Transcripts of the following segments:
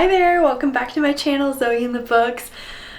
Hi there, welcome back to my channel, Zoe in the Books.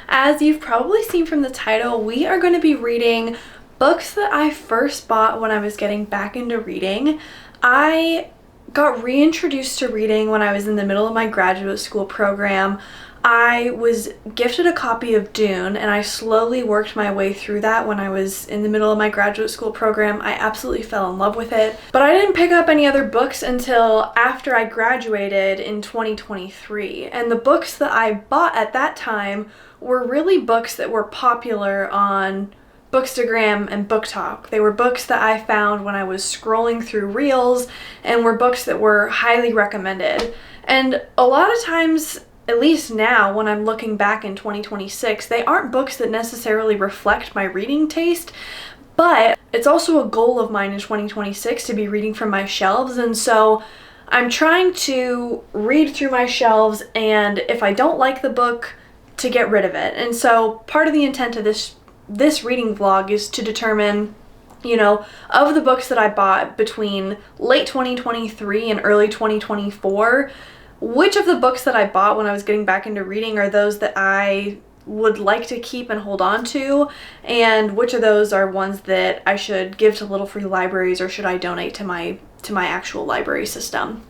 As you've probably seen from the title, we are going to be reading books that I first bought when I was getting back into reading. I got reintroduced to reading when I was in the middle of my graduate school program. I was gifted a copy of Dune and I slowly worked my way through that when I was in the middle of my graduate school program. I absolutely fell in love with it. But I didn't pick up any other books until after I graduated in 2023. And the books that I bought at that time were really books that were popular on Bookstagram and BookTok. They were books that I found when I was scrolling through Reels and were books that were highly recommended. And a lot of times, at least now when I'm looking back in 2026, they aren't books that necessarily reflect my reading taste, but it's also a goal of mine in 2026 to be reading from my shelves, and so I'm trying to read through my shelves, and if I don't like the book, to get rid of it. And so part of the intent of this reading vlog is to determine, you know, of the books that I bought between late 2023 and early 2024, which of the books that I bought when I was getting back into reading are those that I would like to keep and hold on to, and which of those are ones that I should give to little free libraries or should I donate to my actual library system.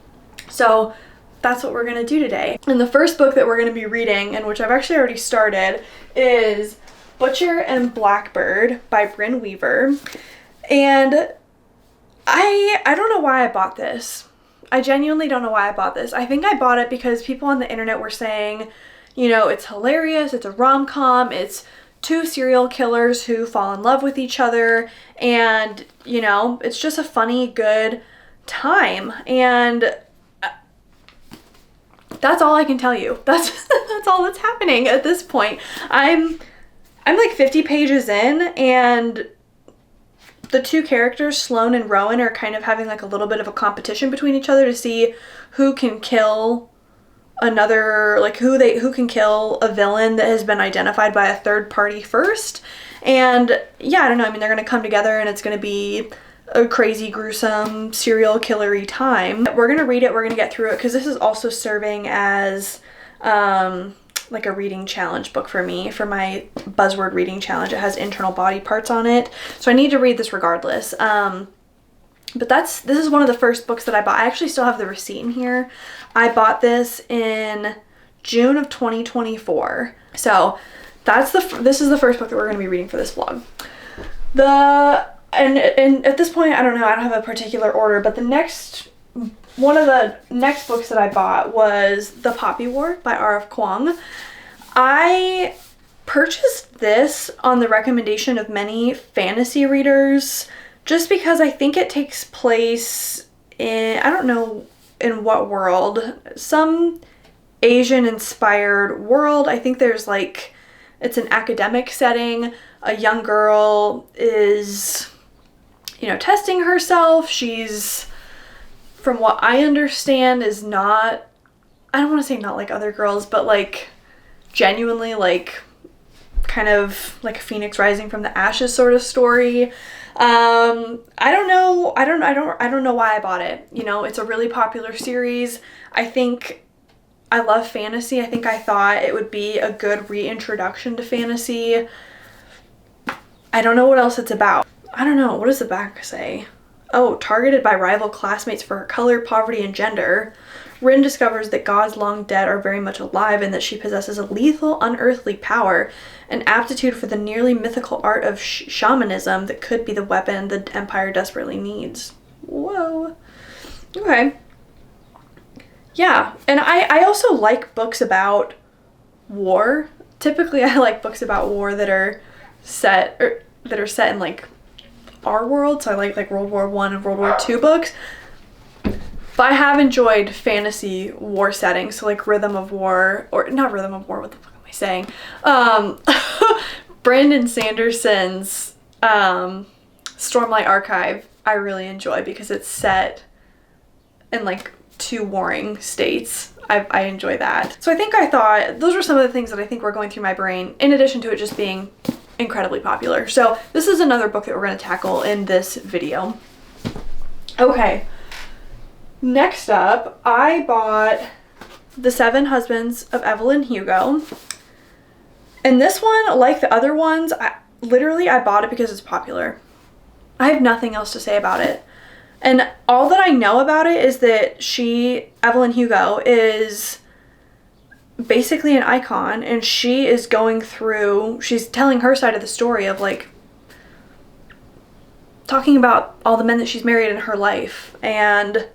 So that's what we're going to do today. And the first book that we're going to be reading, and which I've actually already started, is Butcher and Blackbird by Brynne Weaver. And I don't know why I bought this. I genuinely don't know why I bought this. I think I bought it because people on the internet were saying, you know, it's hilarious, it's a rom-com, it's two serial killers who fall in love with each other, and, you know, it's just a funny, good time. And that's all I can tell you. That's all that's happening at this point. I'm like 50 pages in, and the two characters, Sloane and Rowan, are kind of having like a little bit of a competition between each other to see who can kill another, like who can kill a villain that has been identified by a third party first. And yeah, I don't know, I mean, they're gonna come together and it's gonna be a crazy, gruesome, serial killery time. We're gonna read it, we're gonna get through it, because this is also serving as like a reading challenge book for me, for my buzzword reading challenge. It has internal body parts on it, so I need to read this regardless. But this is one of the first books that I bought. I actually still have the receipt in here. I bought this in June of 2024. So this is the first book that we're going to be reading for this vlog. And at this point, I don't know, I don't have a particular order, but one of the next books that I bought was The Poppy War by R.F. Kuang. I purchased this on the recommendation of many fantasy readers just because I think it takes place in, I don't know in what world, some Asian inspired world. I think there's like, it's an academic setting. A young girl is, you know, testing herself. She's, from what I understand, is not, I don't want to say not like other girls, but like genuinely like kind of like a phoenix rising from the ashes sort of story. I don't know why I bought it. You know, it's a really popular series. I think I love fantasy. I think I thought it would be a good reintroduction to fantasy. I don't know what else it's about. I don't know. What does the back say? Oh, targeted by rival classmates for her color, poverty, and gender, Brynne discovers that gods long dead are very much alive and that she possesses a lethal, unearthly power, an aptitude for the nearly mythical art of shamanism that could be the weapon the Empire desperately needs. Whoa. Okay. Yeah, and I also like books about war. Typically, I like books about war that are set in like our world, so I like World War I and World War II books. But I have enjoyed fantasy war settings, so like Rhythm of War, or not Rhythm of War, what the fuck am I saying? Brandon Sanderson's Stormlight Archive I really enjoy because it's set in like two warring states. I enjoy that. So I thought those were some of the things that I think were going through my brain, in addition to it just being incredibly popular. So this is another book that we're going to tackle in this video. Okay, next up I bought The Seven Husbands of Evelyn Hugo. And this one, like the other ones, I bought it because it's popular. I have nothing else to say about it. And all that I know about it is that Evelyn Hugo, is basically an icon, and she is she's telling her side of the story of like talking about all the men that she's married in her life, and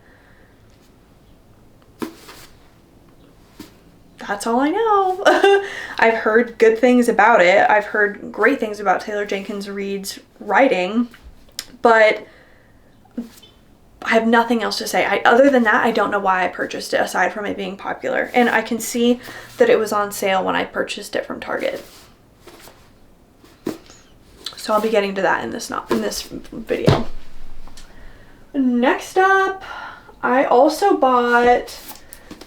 that's all I know. I've heard good things about it. I've heard great things about Taylor Jenkins Reid's writing, but I have nothing else to say. Other than that, I don't know why I purchased it aside from it being popular. And I can see that it was on sale when I purchased it from Target. So I'll be getting to that in this video. Next up, I also bought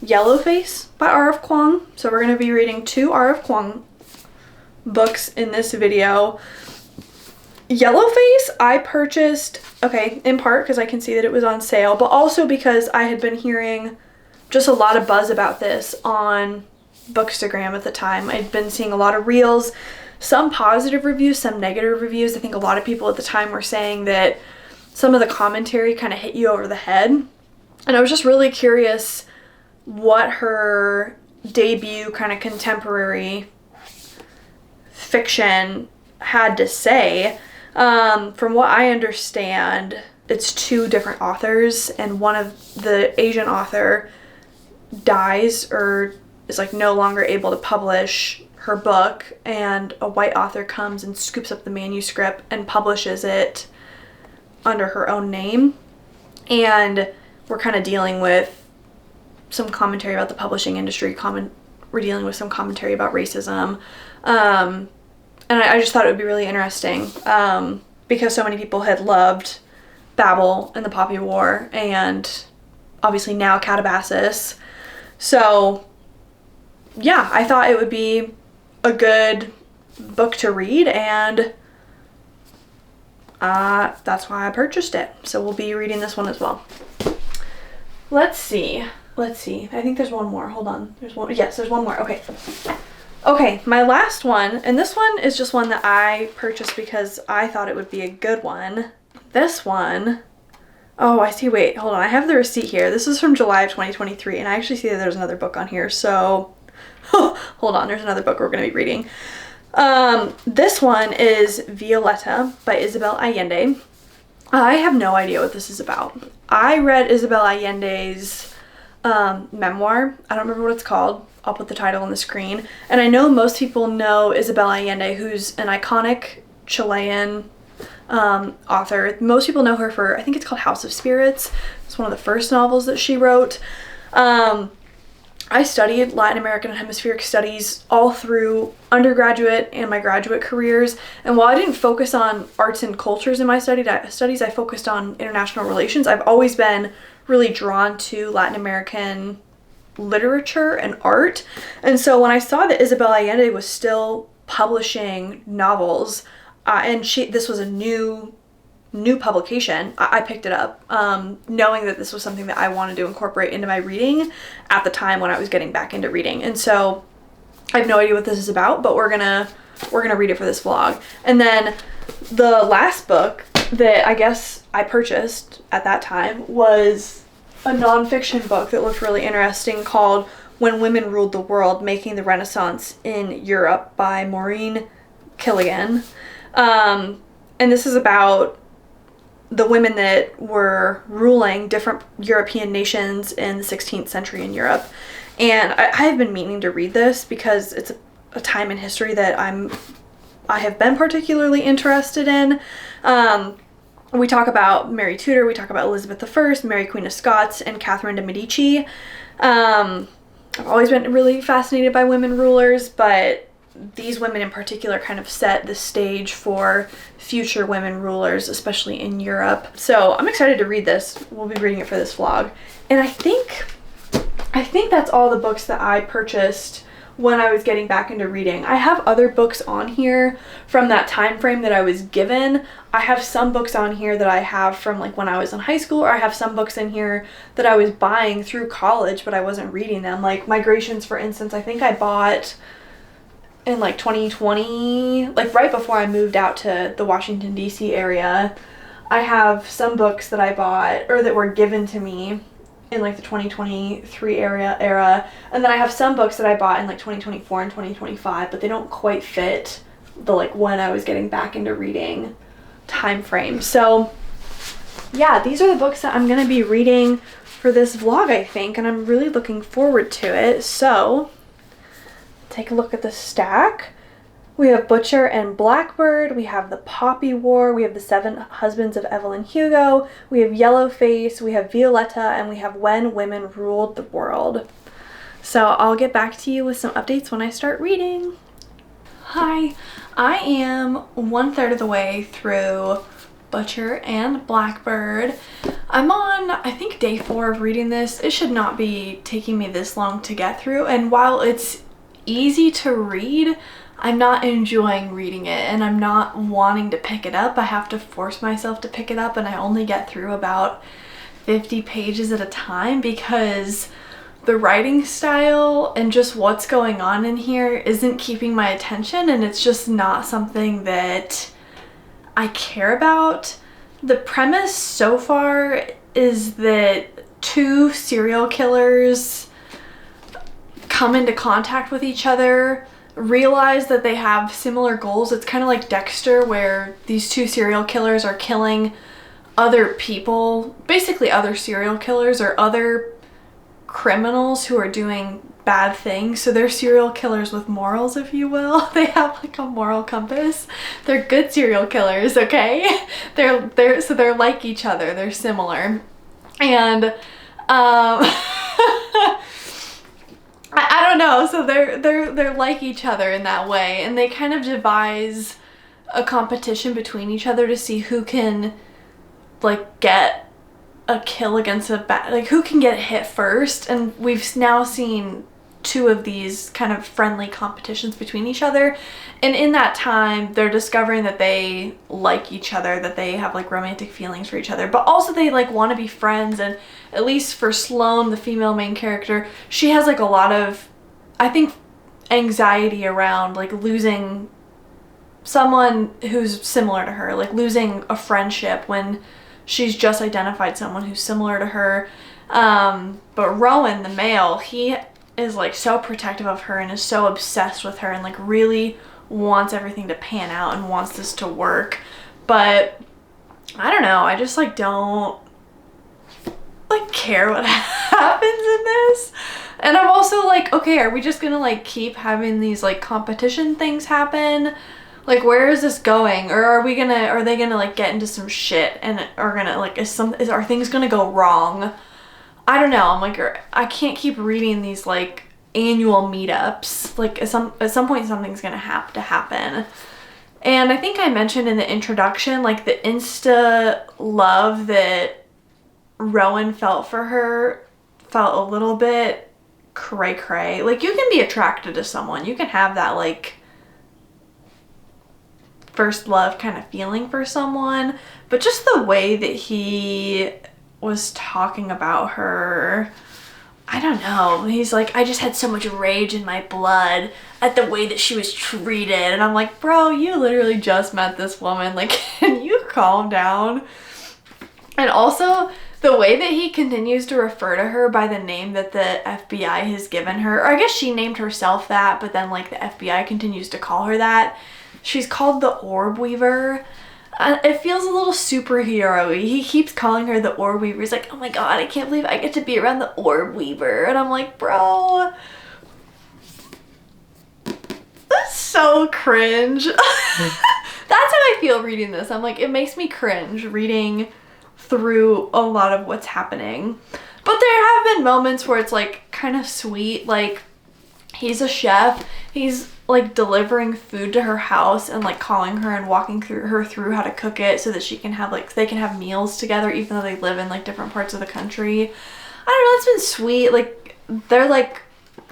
Yellowface by R.F. Kuang. So we're going to be reading 2 R.F. Kuang books in this video. Yellowface I purchased, in part because I can see that it was on sale, but also because I had been hearing just a lot of buzz about this on Bookstagram at the time. I'd been seeing a lot of reels, some positive reviews, some negative reviews. I think a lot of people at the time were saying that some of the commentary kind of hit you over the head. And I was just really curious what her debut kind of contemporary fiction had to say. From what I understand, it's 2 different authors, and one of the Asian author dies or is like no longer able to publish her book, and a white author comes and scoops up the manuscript and publishes it under her own name. And we're kind of dealing with some commentary about the publishing industry. We're dealing with some commentary about racism. And I just thought it would be really interesting because so many people had loved Babel and the Poppy War, and obviously now Calabasas. So yeah, I thought it would be a good book to read, and that's why I purchased it. So we'll be reading this one as well. Let's see. I think there's one more. Hold on. Yes, there's one more. Okay, my last one, and this one is just one that I purchased because I thought it would be a good one. This one, I see, wait, hold on, I have the receipt here. This is from July of 2023, and I actually see that there's another book on here, so hold on, there's another book we're going to be reading. This one is Violeta by Isabelle Allende. I have no idea what this is about. I read Isabelle Allende's memoir. I don't remember what it's called. I'll put the title on the screen. And I know most people know Isabelle Allende, who's an iconic Chilean author. Most people know her for, I think it's called House of Spirits. It's one of the first novels that she wrote. I studied Latin American and Hemispheric Studies all through undergraduate and my graduate careers. And while I didn't focus on arts and cultures in my studies, I focused on international relations. I've always been really drawn to Latin American literature and art. And so when I saw that Isabelle Allende was still publishing novels, and this was a new publication, I picked it up, knowing that this was something that I wanted to incorporate into my reading at the time when I was getting back into reading. And so I have no idea what this is about, but we're gonna read it for this vlog. And then the last book that I guess I purchased at that time was a nonfiction book that looked really interesting called When Women Ruled the World, Making the Renaissance in Europe by Maureen Quilligan. And this is about the women that were ruling different European nations in the 16th century in Europe. And I have been meaning to read this because it's a time in history that I have been particularly interested in. We talk about Mary Tudor, we talk about Elizabeth I, Mary Queen of Scots, and Catherine de Medici. I've always been really fascinated by women rulers, but these women in particular kind of set the stage for future women rulers, especially in Europe. So I'm excited to read this. We'll be reading it for this vlog. And I think that's all the books that I purchased when I was getting back into reading. I have other books on here from that time frame that I was given. I have some books on here that I have from like when I was in high school, or I have some books in here that I was buying through college but I wasn't reading them. Like Migrations, for instance, I think I bought in like 2020, like right before I moved out to the Washington DC area. I have some books that I bought or that were given to me in like the 2023 era, and then I have some books that I bought in like 2024 and 2025, but they don't quite fit the like when I was getting back into reading time frame. So yeah, these are the books that I'm gonna be reading for this vlog, I think, and I'm really looking forward to it. So take a look at the stack. We have Butcher and Blackbird, we have The Poppy War, we have The Seven Husbands of Evelyn Hugo, we have Yellowface, we have Violeta, and we have When Women Ruled the World. So I'll get back to you with some updates when I start reading. Hi, I am 1/3 of the way through Butcher and Blackbird. I'm on, I think, day 4 of reading this. It should not be taking me this long to get through, and while it's easy to read, I'm not enjoying reading it, and I'm not wanting to pick it up. I have to force myself to pick it up, and I only get through about 50 pages at a time because the writing style and just what's going on in here isn't keeping my attention, and it's just not something that I care about. The premise so far is that 2 serial killers come into contact with each other, realize that they have similar goals. It's kind of like Dexter, where these 2 serial killers are killing other people, basically other serial killers or other criminals who are doing bad things. So they're serial killers with morals, if you will. They have like a moral compass. They're good serial killers, okay? They're like each other. They're similar. And I don't know, so they're like each other in that way, and they kind of devise a competition between each other to see who can like get a kill against a bad, like who can get hit first. And we've now seen 2 of these kind of friendly competitions between each other, and in that time they're discovering that they like each other, that they have like romantic feelings for each other, but also they like want to be friends. And at least for Sloane, the female main character, she has like a lot of, I think, anxiety around like losing someone who's similar to her, like losing a friendship when she's just identified someone who's similar to her. But Rowan, the male, he is like so protective of her and is so obsessed with her and like really wants everything to pan out and wants this to work. But I don't know, I just like don't like care what happens in this. And I'm also like, okay, are we just gonna like keep having these like competition things happen? Like, where is this going? Or are they gonna like get into some shit and are gonna like, are things gonna go wrong? I don't know. I'm like, I can't keep reading these like annual meetups. Like at some point something's gonna have to happen. And I think I mentioned in the introduction, like the insta love that Rowan felt for her felt a little bit cray. Like, you can be attracted to someone, you can have that like first love kind of feeling for someone, but just the way that he was talking about her, I don't know. He's like, I just had so much rage in my blood at the way that she was treated. And I'm like, bro, you literally just met this woman. Like, can you calm down? And also the way that he continues to refer to her by the name that the FBI has given her, or I guess she named herself that, but then like the FBI continues to call her that. She's called the Orb Weaver. It feels a little superhero-y. He keeps calling her the Orb Weaver. He's like, oh my god, I can't believe I get to be around the Orb Weaver. And I'm like, bro, that's so cringe. That's how I feel reading this. I'm like, it makes me cringe reading through a lot of what's happening. But there have been moments where it's like kind of sweet. Like, he's a chef. He's like delivering food to her house and like calling her and walking her through how to cook it so that she can have like, they can have meals together even though they live in like different parts of the country. I don't know, it's been sweet. Like, they're like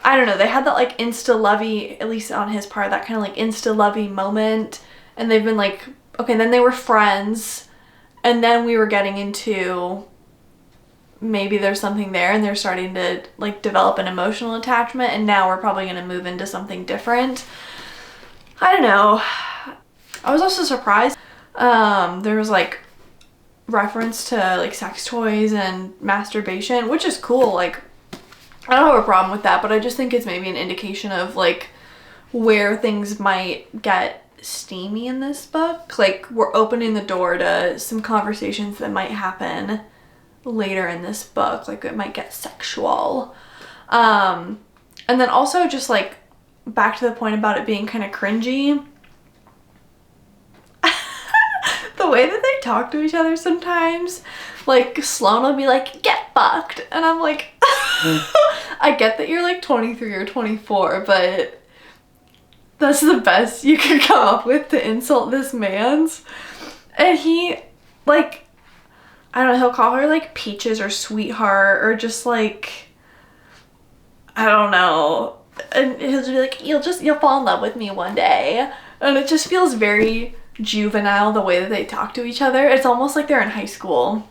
I don't know, they had that like insta-lovey, at least on his part, that kind of like insta-lovey moment, and they've been like, okay, and then they were friends, and then we were getting into maybe there's something there and they're starting to like develop an emotional attachment, and now we're probably going to move into something different. I don't know. I was also surprised. There was like reference to like sex toys and masturbation, which is cool. Like, I don't have a problem with that, but I just think it's maybe an indication of like where things might get steamy in this book. Like, we're opening the door to some conversations that might happen later in this book. Like, it might get sexual. And then also just like back to the point about it being kind of cringy. The way that they talk to each other sometimes, like Sloane will be like, get fucked, and I'm like, I get that you're like 23 or 24, but that's the best you could come up with to insult this man's. And he, like, I don't know, he'll call her like Peaches or Sweetheart, or just like, I don't know, and he'll just be like, you'll fall in love with me one day. And it just feels very juvenile the way that they talk to each other. It's almost like they're in high school,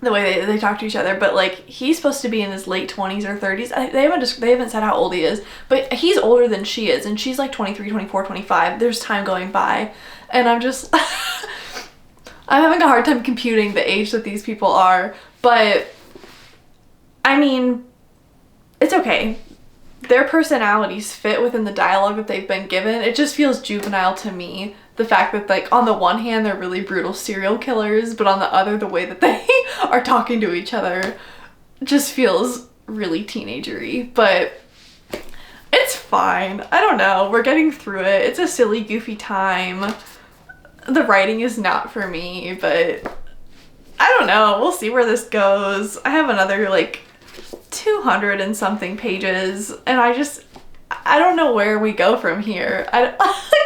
the way they talk to each other. But like, he's supposed to be in his late 20s or 30s. They haven't said how old he is, but he's older than she is, and she's like 23, 24, 25. There's time going by, and I'm just I'm having a hard time computing the age that these people are. But I mean, it's okay. Their personalities fit within the dialogue that they've been given. It just feels juvenile to me. The fact that, like, on the one hand, they're really brutal serial killers, but on the other, the way that they are talking to each other just feels really teenagery. But it's fine. I don't know. We're getting through it. It's a silly, goofy time. The writing is not for me, but I don't know. We'll see where this goes. I have another, like, 200 and something pages, and I don't know where we go from here.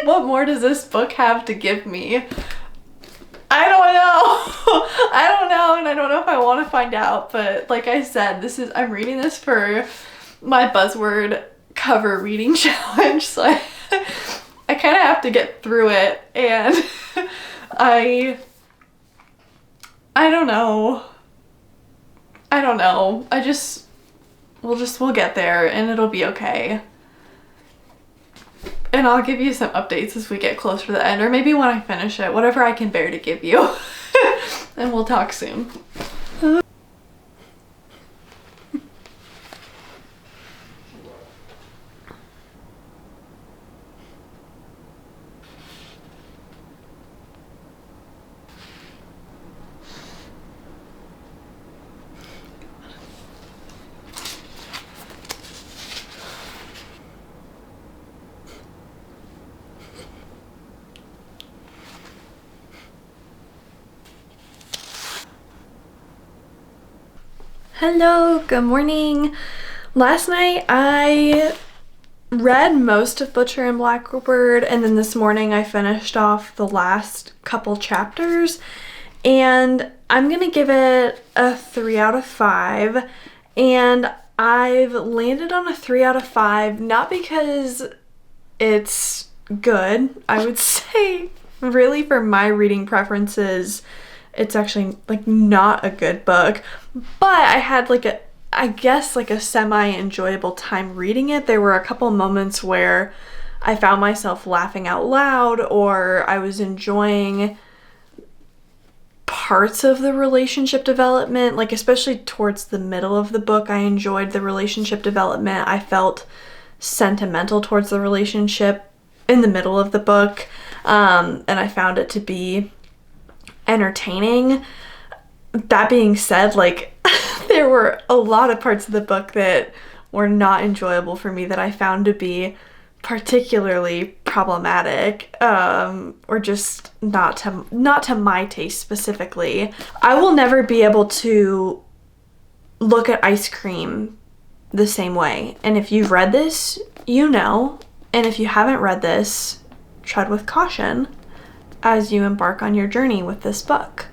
What more does this book have to give me? I don't know. I don't know, and I don't know if I want to find out. But like I said, I'm reading this for my buzzword cover reading challenge, so I kind of have to get through it, and I don't know. We'll get there, and it'll be okay. And I'll give you some updates as we get closer to the end, or maybe when I finish it, whatever I can bear to give you. And we'll talk soon. Hello, good morning. Last night I read most of Butcher and Blackbird, and then this morning I finished off the last couple chapters, and I'm gonna give it a 3 out of 5, and I've landed on a 3 out of 5, not because it's good. I would say really for my reading preferences, it's actually like not a good book, but I had like a semi-enjoyable time reading it. There were a couple moments where I found myself laughing out loud, or I was enjoying parts of the relationship development, like especially towards the middle of the book. I enjoyed the relationship development. I felt sentimental towards the relationship in the middle of the book, and I found it to be entertaining. That being said, like there were a lot of parts of the book that were not enjoyable for me, that I found to be particularly problematic, or just not to my taste specifically. I will never be able to look at ice cream the same way, and if you've read this, you know, and if you haven't read this, tread with caution as you embark on your journey with this book.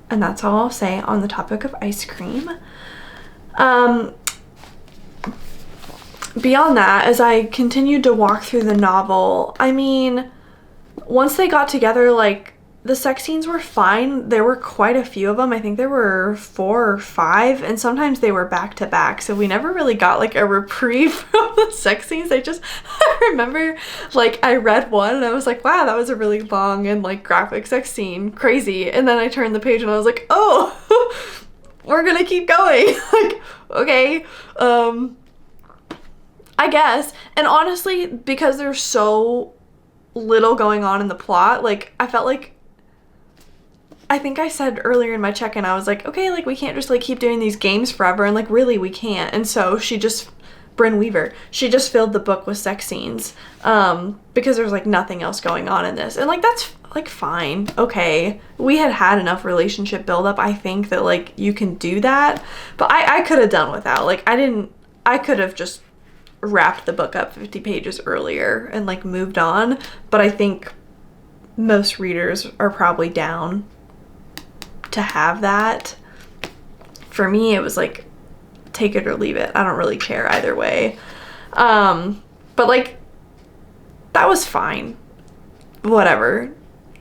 And that's all I'll say on the topic of ice cream. beyond that, as I continued to walk through the novel, I mean, once they got together, like, the sex scenes were fine. There were quite a few of them. I think there were 4 or 5, and sometimes they were back to back. So we never really got like a reprieve from the sex scenes. I remember like I read one and I was like, wow, that was a really long and like graphic sex scene. Crazy. And then I turned the page and I was like, oh, we're gonna keep going. Like, okay. I guess. And honestly, because there's so little going on in the plot, like I felt like, I think I said earlier in my check-in, I was like, okay, like we can't just like keep doing these games forever, and like really we can't. And so Brynne Weaver, she just filled the book with sex scenes because there's like nothing else going on in this, and like that's like fine, okay. We had enough relationship buildup, I think, that like you can do that, but I could have done without. Like I could have just wrapped the book up 50 pages earlier and like moved on, but I think most readers are probably down to have that. For me, it was like take it or leave it. I don't really care either way. But like that was fine. Whatever.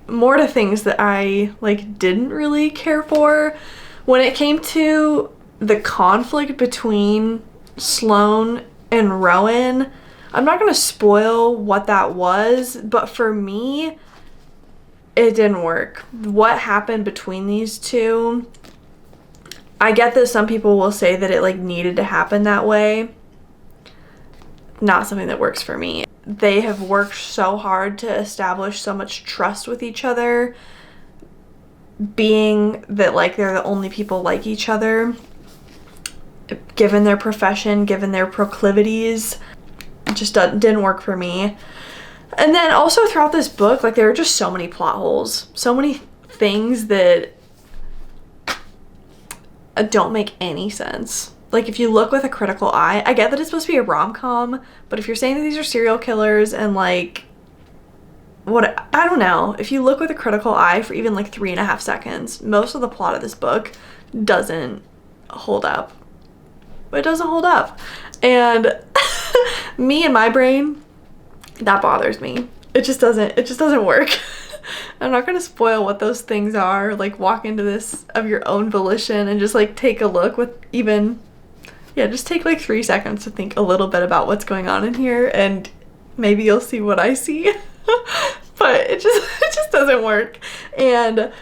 More to things that I like didn't really care for. When it came to the conflict between Sloane and Rowan, I'm not gonna spoil what that was, but for me, it didn't work. What happened between these two, I get that some people will say that it like needed to happen that way. Not something that works for me. They have worked so hard to establish so much trust with each other, being that like they're the only people like each other, given their profession, given their proclivities. It just didn't work for me. And then also throughout this book, like there are just so many plot holes, so many things that don't make any sense. Like if you look with a critical eye, I get that it's supposed to be a rom-com, but if you're saying that these are serial killers and like, what, I don't know. If you look with a critical eye for even like 3.5 seconds, most of the plot of this book doesn't hold up. It doesn't hold up. And me and my brain, that bothers me. It just doesn't work. I'm not gonna spoil what those things are. Like walk into this of your own volition and just like take a look with just take like 3 seconds to think a little bit about what's going on in here, and maybe you'll see what I see. But it just doesn't work. And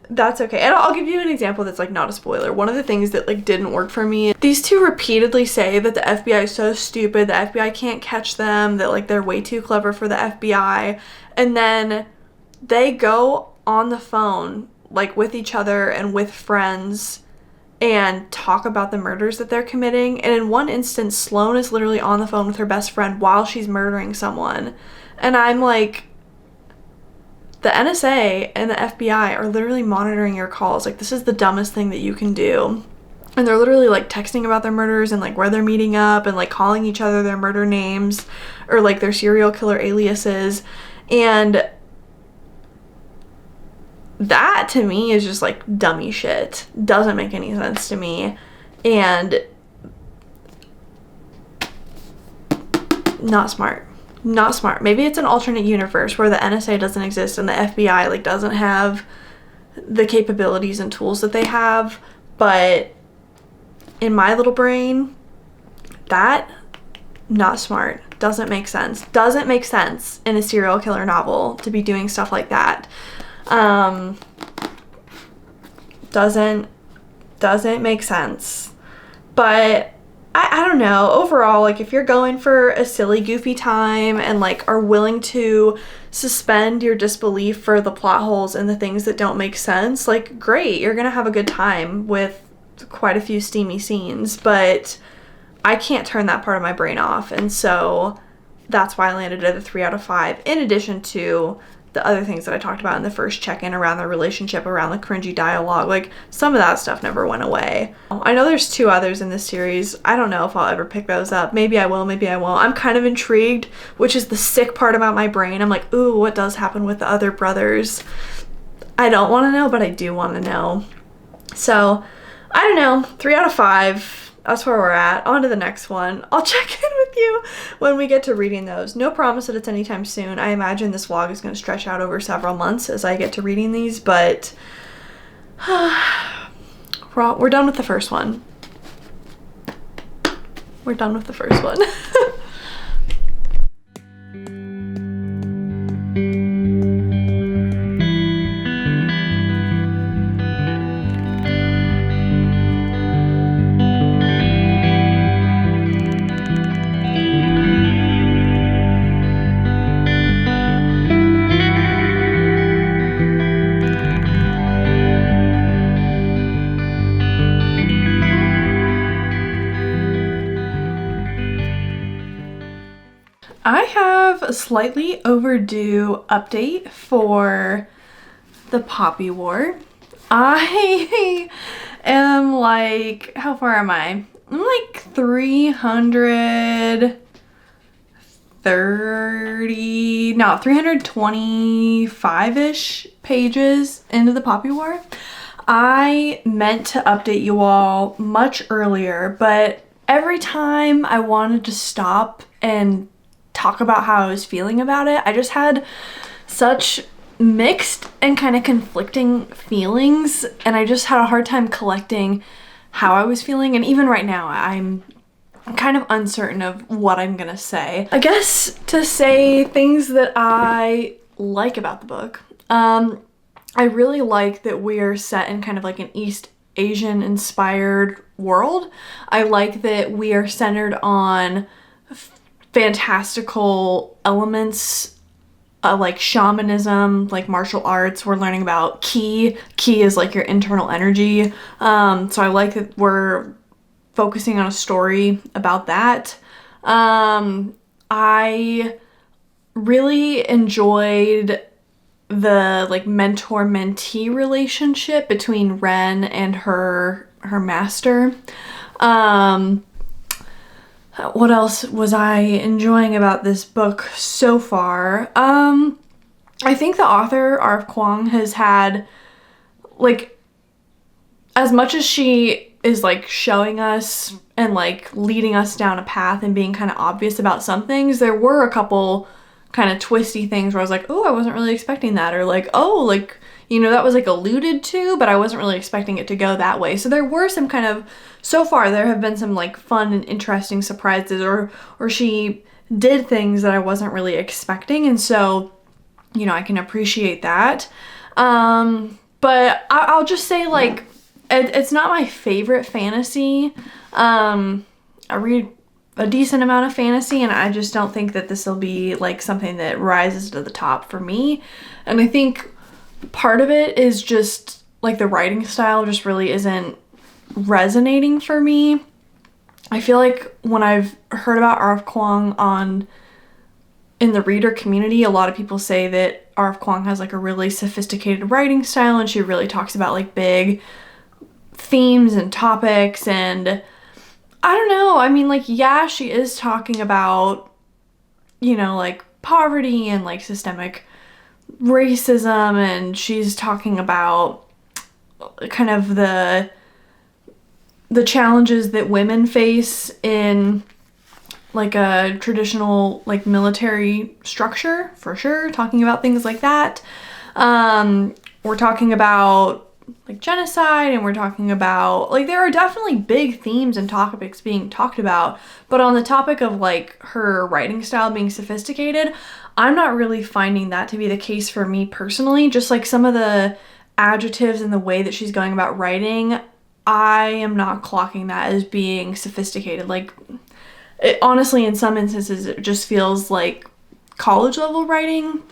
that's okay. And I'll give you an example that's like not a spoiler. One of the things that like didn't work for me, these two repeatedly say that the FBI is so stupid, the FBI can't catch them, that like they're way too clever for the FBI, and then they go on the phone like with each other and with friends and talk about the murders that they're committing. And in one instance, Sloane is literally on the phone with her best friend while she's murdering someone, and I'm like, the NSA and the FBI are literally monitoring your calls. Like, this is the dumbest thing that you can do. And they're literally like texting about their murders and like where they're meeting up and like calling each other their murder names or like their serial killer aliases. And that to me is just like dummy shit. Doesn't make any sense to me. And not smart. Not smart. Maybe it's an alternate universe where the NSA doesn't exist and the FBI like doesn't have the capabilities and tools that they have, but in my little brain, that not smart. Doesn't make sense. Doesn't make sense in a serial killer novel to be doing stuff like that. Doesn't make sense. But I don't know. Overall, like if you're going for a silly, goofy time and like are willing to suspend your disbelief for the plot holes and the things that don't make sense, like great, you're gonna have a good time with quite a few steamy scenes. But I can't turn that part of my brain off, and so that's why I landed at a 3 out of 5, in addition to the other things that I talked about in the first check-in around the relationship, around the cringy dialogue. Like, some of that stuff never went away. I know there's 2 others in this series. I don't know if I'll ever pick those up. Maybe I will, maybe I won't. I'm kind of intrigued, which is the sick part about my brain. I'm like, ooh, what does happen with the other brothers? I don't want to know, but I do want to know. So, I don't know. 3 out of 5. that's where we're at. On to the next one. I'll check in with you when we get to reading those. No promise that it's anytime soon. I imagine this vlog is going to stretch out over several months as I get to reading these, but we're done with the first one. We're done with the first one. I have a slightly overdue update for the Poppy War. I am like, how far am I? I'm like 325-ish pages into the Poppy War. I meant to update you all much earlier, but every time I wanted to stop and talk about how I was feeling about it, I just had such mixed and kind of conflicting feelings, and I just had a hard time collecting how I was feeling. And even right now, I'm kind of uncertain of what I'm gonna say. I guess to say things that I like about the book, I really like that we're set in kind of like an East Asian inspired world. I like that we are centered on fantastical elements, like shamanism, like martial arts. We're learning about ki. Ki is like your internal energy. So I like that we're focusing on a story about that. I really enjoyed the like mentor-mentee relationship between Ren and her master. What else was I enjoying about this book so far? I think the author, R.F. Kuang, has had, like, as much as she is, like, showing us and, like, leading us down a path and being kind of obvious about some things, there were a couple kind of twisty things where I was like, oh, I wasn't really expecting that. Or, like, oh, like, you know, that was, like, alluded to, but I wasn't really expecting it to go that way. So there were some kind of, so far there have been some, like, fun and interesting surprises, or she did things that I wasn't really expecting, and so, you know, I can appreciate that. But I'll just say, like, it's not my favorite fantasy. I read a decent amount of fantasy, and I just don't think that this will be, like, something that rises to the top for me. And I think part of it is just, like, the writing style just really isn't resonating for me. I feel like when I've heard about R.F. Kuang in the reader community, a lot of people say that R.F. Kuang has like a really sophisticated writing style, and she really talks about like big themes and topics, and I don't know, I mean, like, yeah, she is talking about, you know, like poverty and like systemic racism, and she's talking about kind of the challenges that women face in like a traditional like military structure, for sure, talking about things like that. We're talking about like genocide, and we're talking about, like, there are definitely big themes and topics being talked about, but on the topic of like her writing style being sophisticated, I'm not really finding that to be the case for me personally. Just like some of the adjectives and the way that she's going about writing, I am not clocking that as being sophisticated. Like, it, honestly, in some instances, it just feels like college level writing.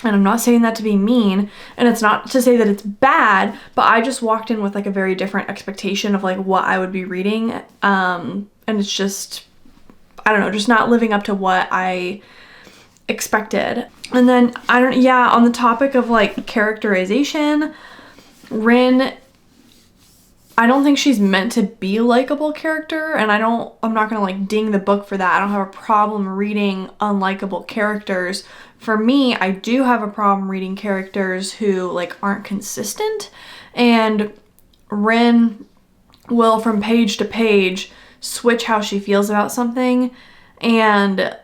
And I'm not saying that to be mean, and it's not to say that it's bad, but I just walked in with like a very different expectation of like what I would be reading. And it's just, I don't know, just not living up to what I expected. And then on the topic of like characterization, Brynne, I don't think she's meant to be a likable character, and I'm not gonna like ding the book for that. I don't have a problem reading unlikable characters. For me, I do have a problem reading characters who like aren't consistent, and Brynne will from page to page switch how she feels about something, and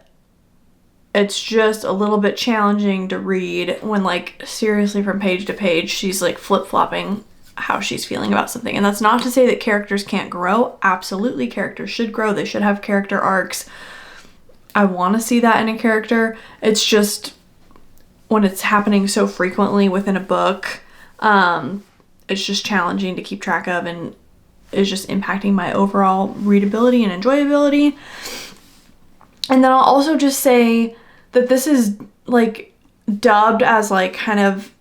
it's just a little bit challenging to read when, like, seriously from page to page she's like flip-flopping how she's feeling about something. And that's not to say that characters can't grow. Absolutely, characters should grow. They should have character arcs. I want to see that in a character. It's just when it's happening so frequently within a book, it's just challenging to keep track of, and is just impacting my overall readability and enjoyability. And then I'll also just say that this is like dubbed as like kind of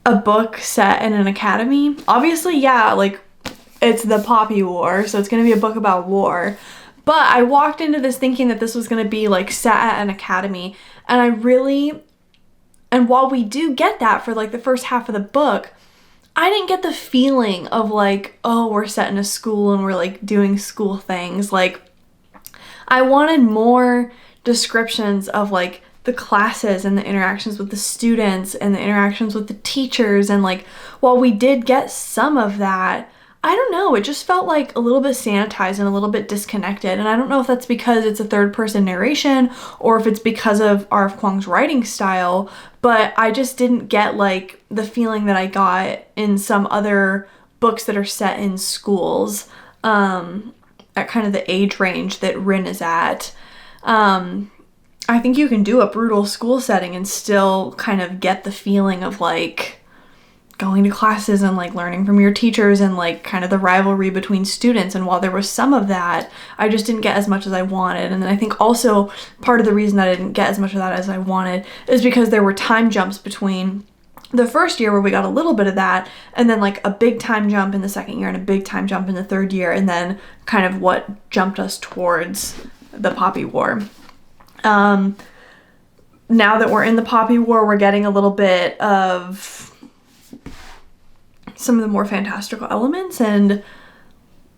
a book set in an academy. Obviously, yeah, like it's the Poppy War, so it's going to be a book about war. But I walked into this thinking that this was going to be like set at an academy, and while we do get that for like the first half of the book, I didn't get the feeling of like, oh, we're set in a school and we're like doing school things. Like, I wanted more descriptions of like the classes and the interactions with the students and the interactions with the teachers. And like, while we did get some of that, I don't know, it just felt like a little bit sanitized and a little bit disconnected. And I don't know if that's because it's a third person narration or if it's because of R.F. Kuang's writing style, but I just didn't get like the feeling that I got in some other books that are set in schools, at kind of the age range that Brynne is at. I think you can do a brutal school setting and still kind of get the feeling of like going to classes and like learning from your teachers and like kind of the rivalry between students. And while there was some of that, I just didn't get as much as I wanted. And then I think also part of the reason that I didn't get as much of that as I wanted is because there were time jumps between the first year where we got a little bit of that, and then like a big time jump in the second year and a big time jump in the third year, and then kind of what jumped us towards the Poppy War. Now that we're in the Poppy War, we're getting a little bit of some of the more fantastical elements and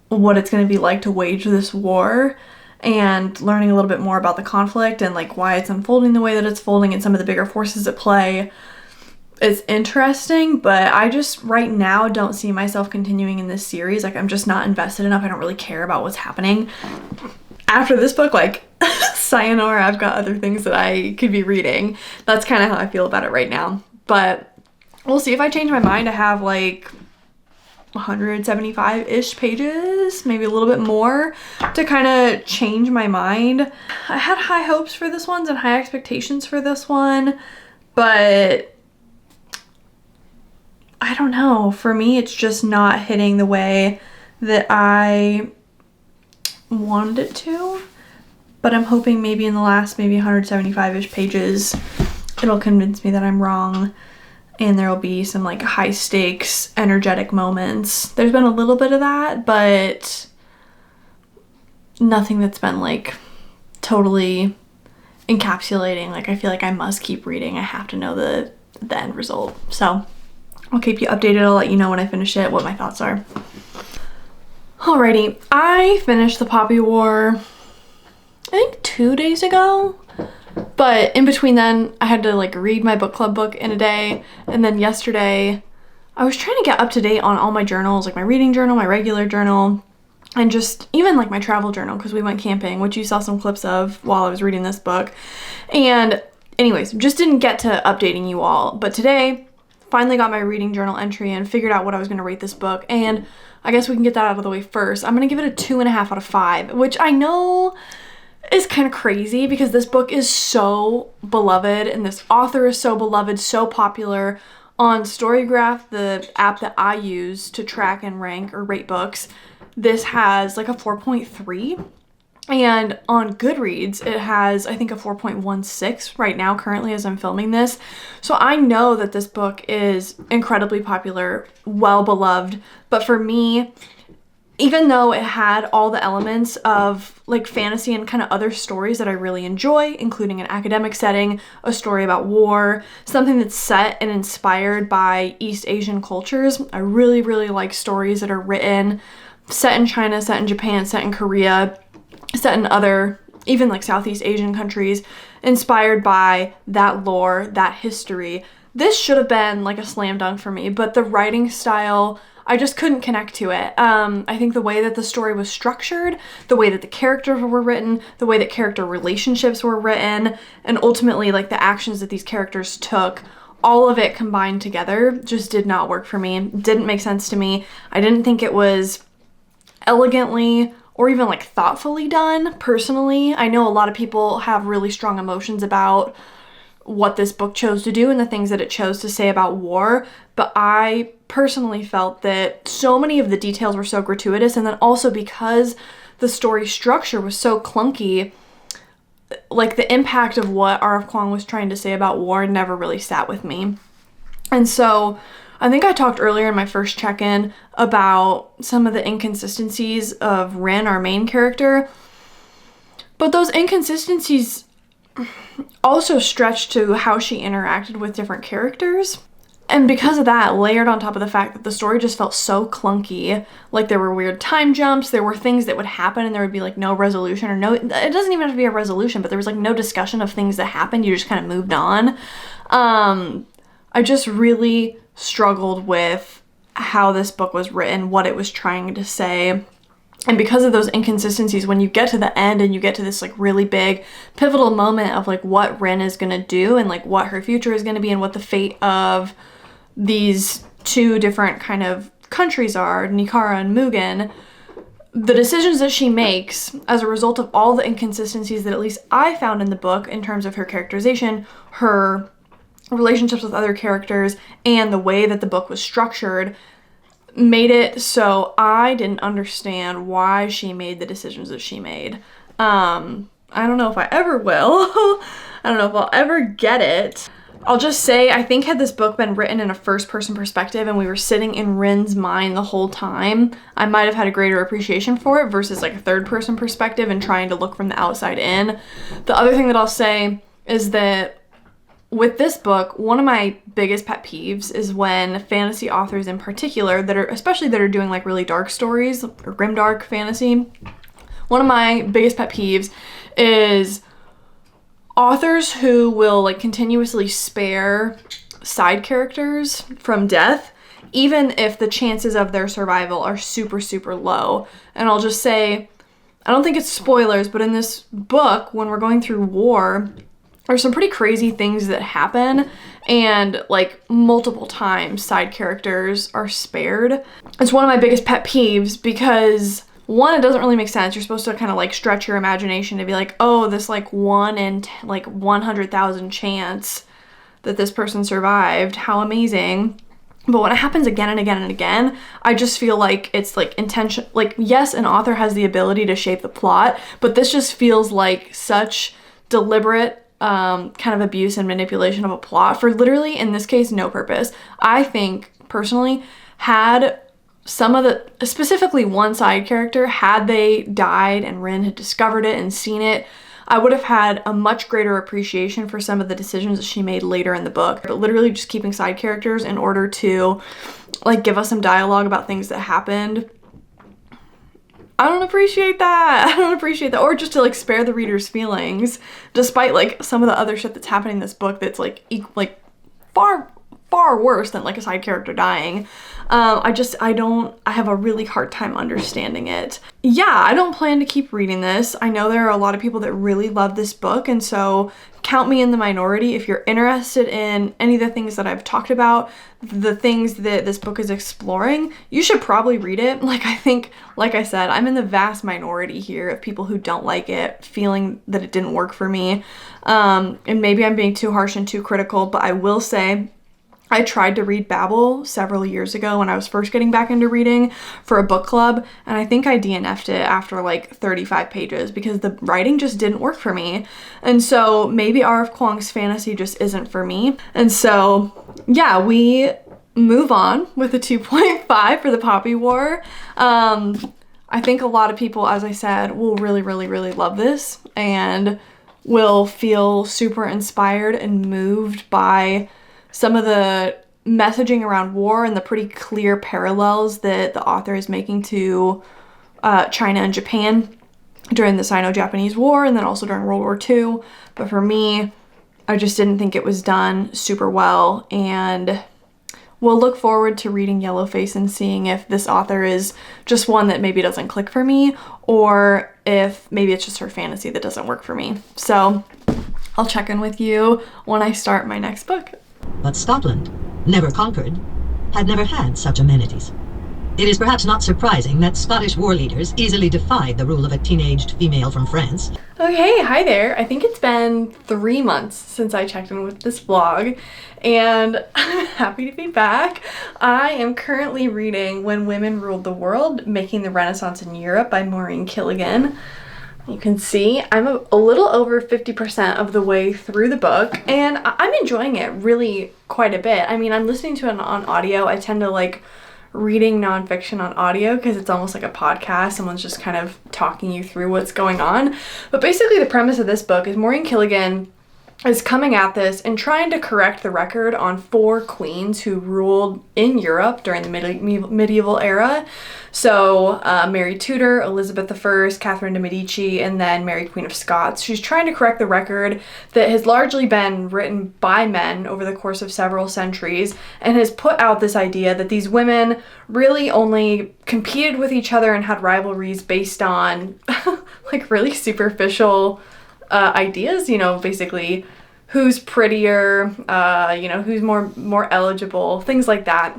what it's going to be like to wage this war, and learning a little bit more about the conflict and like why it's unfolding the way that it's folding and some of the bigger forces at play. It's interesting, but I just right now don't see myself continuing in this series. Like, I'm just not invested enough. I don't really care about what's happening. After this book, like, sayonara, I've got other things that I could be reading. That's kind of how I feel about it right now. But we'll see if I change my mind. I have like 175-ish pages, maybe a little bit more, to kind of change my mind. I had high hopes for this one and high expectations for this one, but I don't know. For me, it's just not hitting the way that I wanted it to. But I'm hoping maybe in the last maybe 175-ish pages, it'll convince me that I'm wrong. And there'll be some like high stakes, energetic moments. There's been a little bit of that, but nothing that's been like totally encapsulating. Like, I feel like I must keep reading. I have to know the end result. So I'll keep you updated. I'll let you know when I finish it what my thoughts are. Alrighty, I finished the Poppy War, I think 2 days ago. But in between then, I had to like read my book club book in a day. And then yesterday, I was trying to get up to date on all my journals, like my reading journal, my regular journal, and just even like my travel journal, because we went camping, which you saw some clips of while I was reading this book. And anyways, just didn't get to updating you all. But today, finally got my reading journal entry and figured out what I was going to rate this book. And I guess we can get that out of the way first. I'm going to give it a 2.5 out of 5, which I know is kind of crazy because this book is so beloved and this author is so beloved, so popular. On Storygraph, the app that I use to track and rank or rate books, this has like a 4.3. And on Goodreads, it has, I think, a 4.16 right now, currently, as I'm filming this. So I know that this book is incredibly popular, well beloved. But for me, even though it had all the elements of like fantasy and kind of other stories that I really enjoy, including an academic setting, a story about war, something that's set and inspired by East Asian cultures, I really, really like stories that are written, set in China, set in Japan, set in Korea, set in other, even like Southeast Asian countries, inspired by that lore, that history. This should have been like a slam dunk for me, but the writing style, I just couldn't connect to it. I think the way that the story was structured, the way that the characters were written, the way that character relationships were written, and ultimately like the actions that these characters took, all of it combined together just did not work for me. Didn't make sense to me. I didn't think it was elegantly or even like thoughtfully done. Personally, I know a lot of people have really strong emotions about what this book chose to do and the things that it chose to say about war, but I personally felt that so many of the details were so gratuitous, and then also because the story structure was so clunky, like the impact of what R.F. Kuang was trying to say about war never really sat with me. And so I think I talked earlier in my first check-in about some of the inconsistencies of Brynne, our main character, but those inconsistencies also stretched to how she interacted with different characters. And because of that, layered on top of the fact that the story just felt so clunky, like there were weird time jumps, there were things that would happen and there would be like no resolution or no, it doesn't even have to be a resolution, but there was like no discussion of things that happened, you just kind of moved on. I just really struggled with how this book was written, what it was trying to say. And because of those inconsistencies, when you get to the end and you get to this like really big pivotal moment of like what Brynne is going to do and like what her future is going to be and what the fate of these two different kind of countries are, Nikara and Mugen, the decisions that she makes as a result of all the inconsistencies that at least I found in the book in terms of her characterization, her relationships with other characters, and the way that the book was structured, made it so I didn't understand why she made the decisions that she made. I don't know if I ever will. I don't know if I'll ever get it. I'll just say, I think had this book been written in a first-person perspective and we were sitting in Brynne's mind the whole time, I might have had a greater appreciation for it versus like a third-person perspective and trying to look from the outside in. The other thing that I'll say is that with this book, one of my biggest pet peeves is when fantasy authors in particular, especially that are doing like really dark stories or grimdark fantasy, one of my biggest pet peeves is authors who will like continuously spare side characters from death, even if the chances of their survival are super, super low. And I'll just say, I don't think it's spoilers, but in this book, when we're going through war, there's some pretty crazy things that happen, and like multiple times side characters are spared. It's one of my biggest pet peeves because one, it doesn't really make sense. You're supposed to kind of like stretch your imagination to be like, oh, this like 1 in like 100,000 chance that this person survived. How amazing. But when it happens again and again and again, I just feel like it's like intention. Like, yes, an author has the ability to shape the plot, but this just feels like such deliberate kind of abuse and manipulation of a plot for literally, in this case, no purpose. I think, personally, had some of the, specifically one side character, had they died and Brynne had discovered it and seen it, I would have had a much greater appreciation for some of the decisions that she made later in the book. But literally just keeping side characters in order to like give us some dialogue about things that happened, I don't appreciate that. I don't appreciate that. Or just to like spare the reader's feelings, despite like some of the other shit that's happening in this book that's like far worse than like a side character dying. I have a really hard time understanding it. Yeah, I don't plan to keep reading this. I know there are a lot of people that really love this book, and so count me in the minority. If you're interested in any of the things that I've talked about, the things that this book is exploring, you should probably read it. Like, I think, like I said, I'm in the vast minority here of people who don't like it, feeling that it didn't work for me. And maybe I'm being too harsh and too critical, but I will say, I tried to read Babel several years ago when I was first getting back into reading for a book club, and I think I DNF'd it after like 35 pages because the writing just didn't work for me. And so maybe R.F. Kuang's fantasy just isn't for me. And so, yeah, we move on with a 2.5 for the Poppy War. I think a lot of people, as I said, will really, really, really love this and will feel super inspired and moved by some of the messaging around war and the pretty clear parallels that the author is making to China and Japan during the Sino-Japanese War and then also during World War II. But for me, I just didn't think it was done super well. And will look forward to reading Yellowface and seeing if this author is just one that maybe doesn't click for me, or if maybe it's just her fantasy that doesn't work for me. So I'll check in with you when I start my next book. But Scotland, never conquered, had never had such amenities. It is perhaps not surprising that Scottish war leaders easily defied the rule of a teenaged female from France. Okay, hi there. I think it's been 3 months since I checked in with this vlog, and I'm happy to be back. I am currently reading When Women Ruled the World, Making the Renaissance in Europe by Maureen Quilligan. You can see I'm a little over 50% of the way through the book, and I'm enjoying it really quite a bit. I mean, I'm listening to it on audio. I tend to like reading nonfiction on audio because it's almost like a podcast. Someone's just kind of talking you through what's going on. But basically the premise of this book is Maureen Quilligan is coming at this and trying to correct the record on 4 queens who ruled in Europe during the medieval era. So Mary Tudor, Elizabeth I, Catherine de' Medici, and then Mary Queen of Scots. She's trying to correct the record that has largely been written by men over the course of several centuries, and has put out this idea that these women really only competed with each other and had rivalries based on like really superficial ideas, you know, basically who's prettier, you know, who's more eligible, things like that.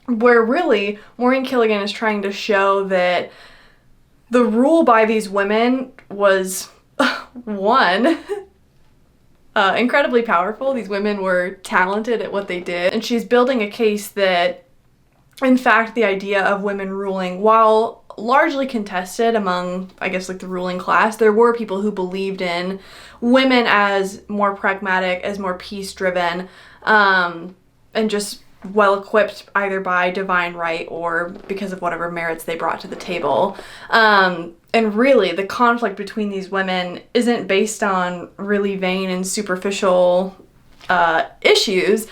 Where really Maureen Quilligan is trying to show that the rule by these women was one, incredibly powerful. These women were talented at what they did, and she's building a case that in fact the idea of women ruling, while largely contested among, I guess, like the ruling class, there were people who believed in women as more pragmatic, as more peace-driven, and just well-equipped either by divine right or because of whatever merits they brought to the table. And really, the conflict between these women isn't based on really vain and superficial issues,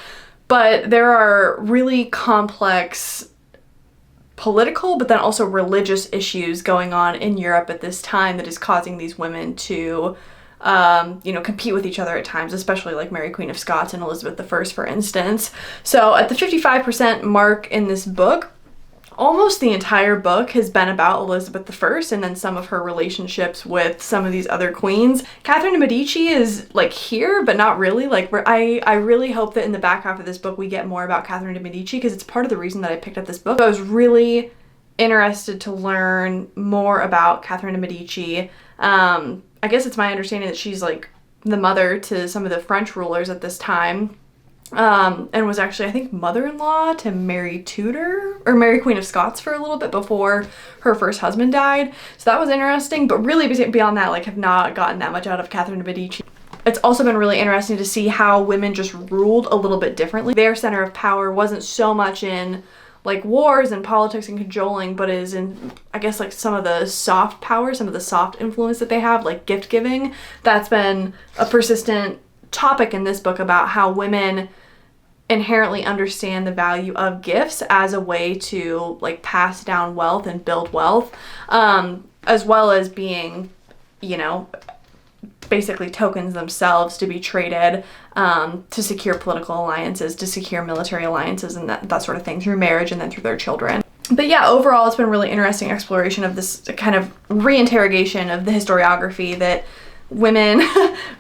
but there are really complex political, but then also religious issues going on in Europe at this time that is causing these women to, you know, compete with each other at times, especially like Mary Queen of Scots and Elizabeth I, for instance. So at the 55% mark in this book, almost the entire book has been about Elizabeth I and then some of her relationships with some of these other queens. Catherine de' Medici is like here, but not really. Like I really hope that in the back half of this book we get more about Catherine de' Medici, because it's part of the reason that I picked up this book. I was really interested to learn more about Catherine de' Medici. I guess it's my understanding that she's like the mother to some of the French rulers at this time. And was actually, I think, mother-in-law to Mary Tudor, or Mary Queen of Scots for a little bit before her first husband died. So that was interesting, but really beyond that, like, have not gotten that much out of Catherine de' Medici. It's also been really interesting to see how women just ruled a little bit differently. Their center of power wasn't so much in like wars and politics and cajoling, but is in, I guess, like some of the soft power, some of the soft influence that they have, like gift giving. That's been a persistent topic in this book about how women inherently understand the value of gifts as a way to like pass down wealth and build wealth, as well as being, you know, basically tokens themselves to be traded to secure political alliances, to secure military alliances, and that sort of thing through marriage and then through their children. But yeah, overall it's been a really interesting exploration of this kind of reinterrogation of the historiography that women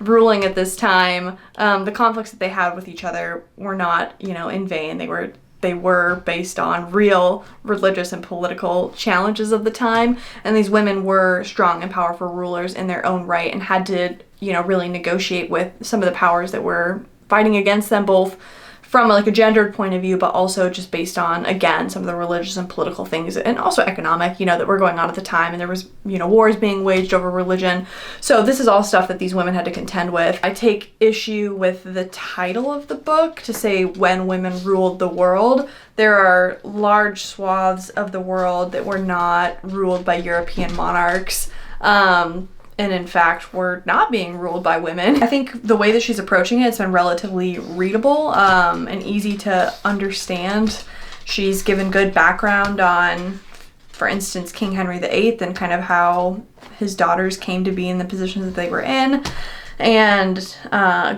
ruling at this time, the conflicts that they had with each other were not, you know, in vain. They were based on real religious and political challenges of the time, and these women were strong and powerful rulers in their own right and had to, you know, really negotiate with some of the powers that were fighting against them, both from like a gendered point of view, but also just based on, again, some of the religious and political things, and also economic, you know, that were going on at the time. And there was, you know, wars being waged over religion. So this is all stuff that these women had to contend with. I take issue with the title of the book to say When Women Ruled the World. There are large swaths of the world that were not ruled by European monarchs. And in fact, we're not being ruled by women. I think the way that she's approaching it's been relatively readable and easy to understand. She's given good background on, for instance, King Henry VIII and kind of how his daughters came to be in the positions that they were in. And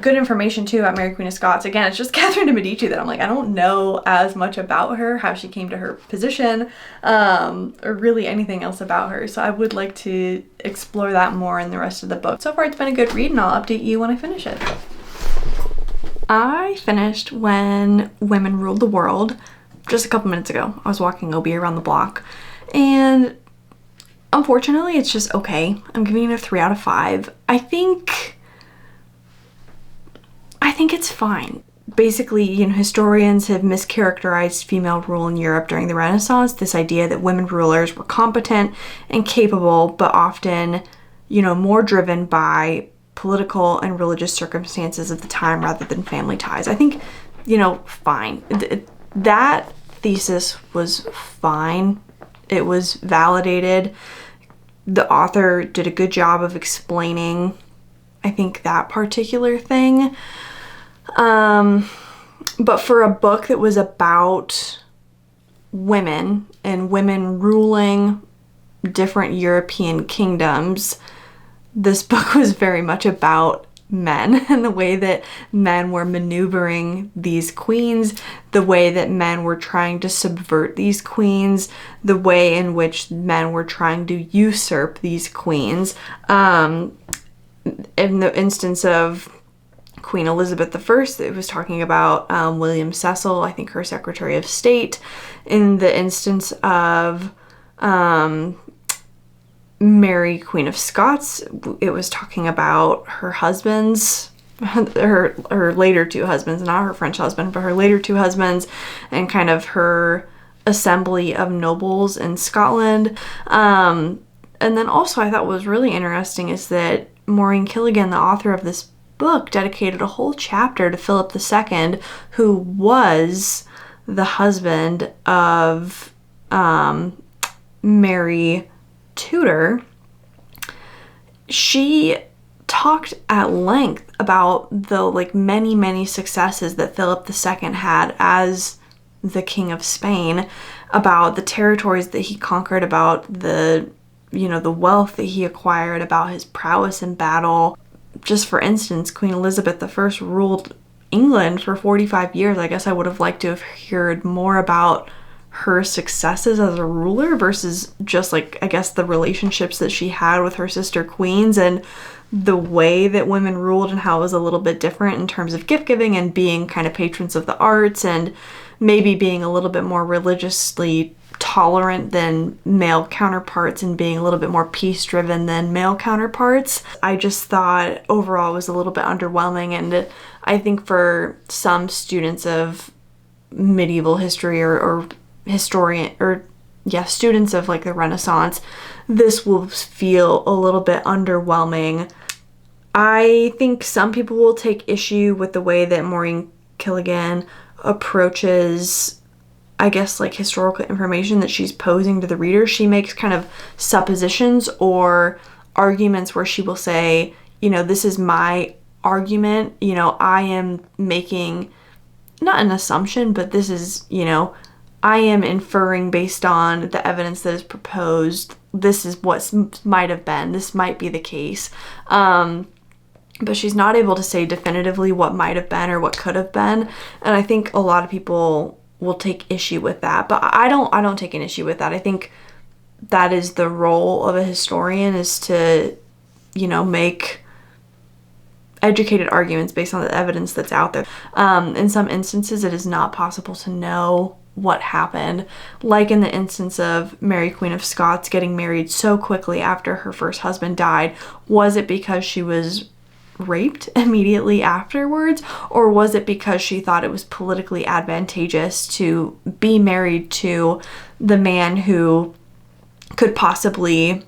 good information too about Mary Queen of Scots. Again, it's just Catherine de Medici that I'm like, I don't know as much about her, how she came to her position, or really anything else about her. So I would like to explore that more in the rest of the book. So far it's been a good read, and I'll update you when I finish it. I finished When Women Ruled the World just a couple minutes ago. I was walking OB around the block, and unfortunately it's just okay. I'm giving it a 3 out of 5. I think it's fine. Basically, you know, historians have mischaracterized female rule in Europe during the Renaissance, this idea that women rulers were competent and capable, but often, you know, more driven by political and religious circumstances of the time rather than family ties. I think, you know, fine. That thesis was fine. It was validated. The author did a good job of explaining, I think, that particular thing. But for a book that was about women and women ruling different European kingdoms, this book was very much about men and the way that men were maneuvering these queens, the way that men were trying to subvert these queens, the way in which men were trying to usurp these queens. In the instance of Queen Elizabeth I, it was talking about William Cecil, I think her Secretary of State. In the instance of Mary Queen of Scots, it was talking about her husbands, her later 2 husbands, not her French husband, but her later 2 husbands, and kind of her assembly of nobles in Scotland. And then also I thought what was really interesting is that Maureen Quilligan, the author of this book, dedicated a whole chapter to Philip II, who was the husband of Mary Tudor. She talked at length about the many successes that Philip II had as the King of Spain, about the territories that he conquered, about the wealth that he acquired, about his prowess in battle. Just for instance, Queen Elizabeth I ruled England for 45 years. I guess I would have liked to have heard more about her successes as a ruler versus just the relationships that she had with her sister queens, and the way that women ruled and how it was a little bit different in terms of gift giving and being kind of patrons of the arts, and maybe being a little bit more religiously tolerant than male counterparts and being a little bit more peace-driven than male counterparts. I just thought overall it was a little bit underwhelming, and I think for some students of medieval history or students of the Renaissance, this will feel a little bit underwhelming. I think some people will take issue with the way that Maureen Quilligan approaches, historical information that she's posing to the reader. She makes kind of suppositions or arguments where she will say, this is my argument, I am making not an assumption, but this is, I am inferring based on the evidence that is proposed. This is what might have been. This might be the case. But she's not able to say definitively what might have been or what could have been. And I think a lot of people will take issue with that. But I don't take an issue with that. I think that is the role of a historian, is to, make educated arguments based on the evidence that's out there. In some instances, it is not possible to know what happened, like in the instance of Mary Queen of Scots getting married so quickly after her first husband died. Was it because she was raped immediately afterwards, or was it because she thought it was politically advantageous to be married to the man who could possibly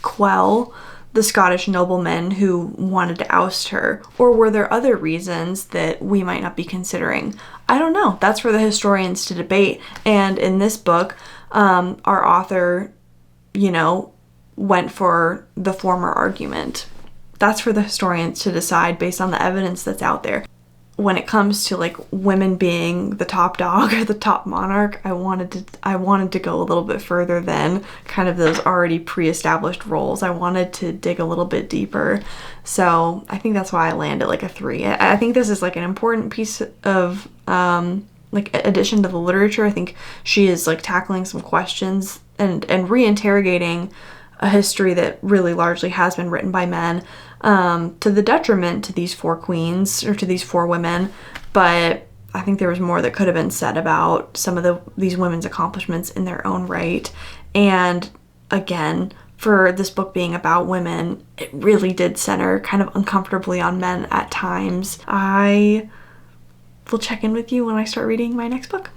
quell the Scottish noblemen who wanted to oust her? Or were there other reasons that we might not be considering? I don't know. That's for the historians to debate. And in this book, our author, went for the former argument. That's for the historians to decide based on the evidence that's out there. when it comes to like women being the top dog or the top monarch, I wanted to go a little bit further than kind of those already pre-established roles. I wanted to dig a little bit deeper. So I think that's why I landed like a 3. I think this is like an important piece of like addition to the literature. I think she is like tackling some questions and reinterrogating a history that really largely has been written by men, to the detriment to these 4 queens, or to these 4 women. But I think there was more that could have been said about some of these women's accomplishments in their own right. And again, for this book being about women, it really did center kind of uncomfortably on men at times. I will check in with you when I start reading my next book.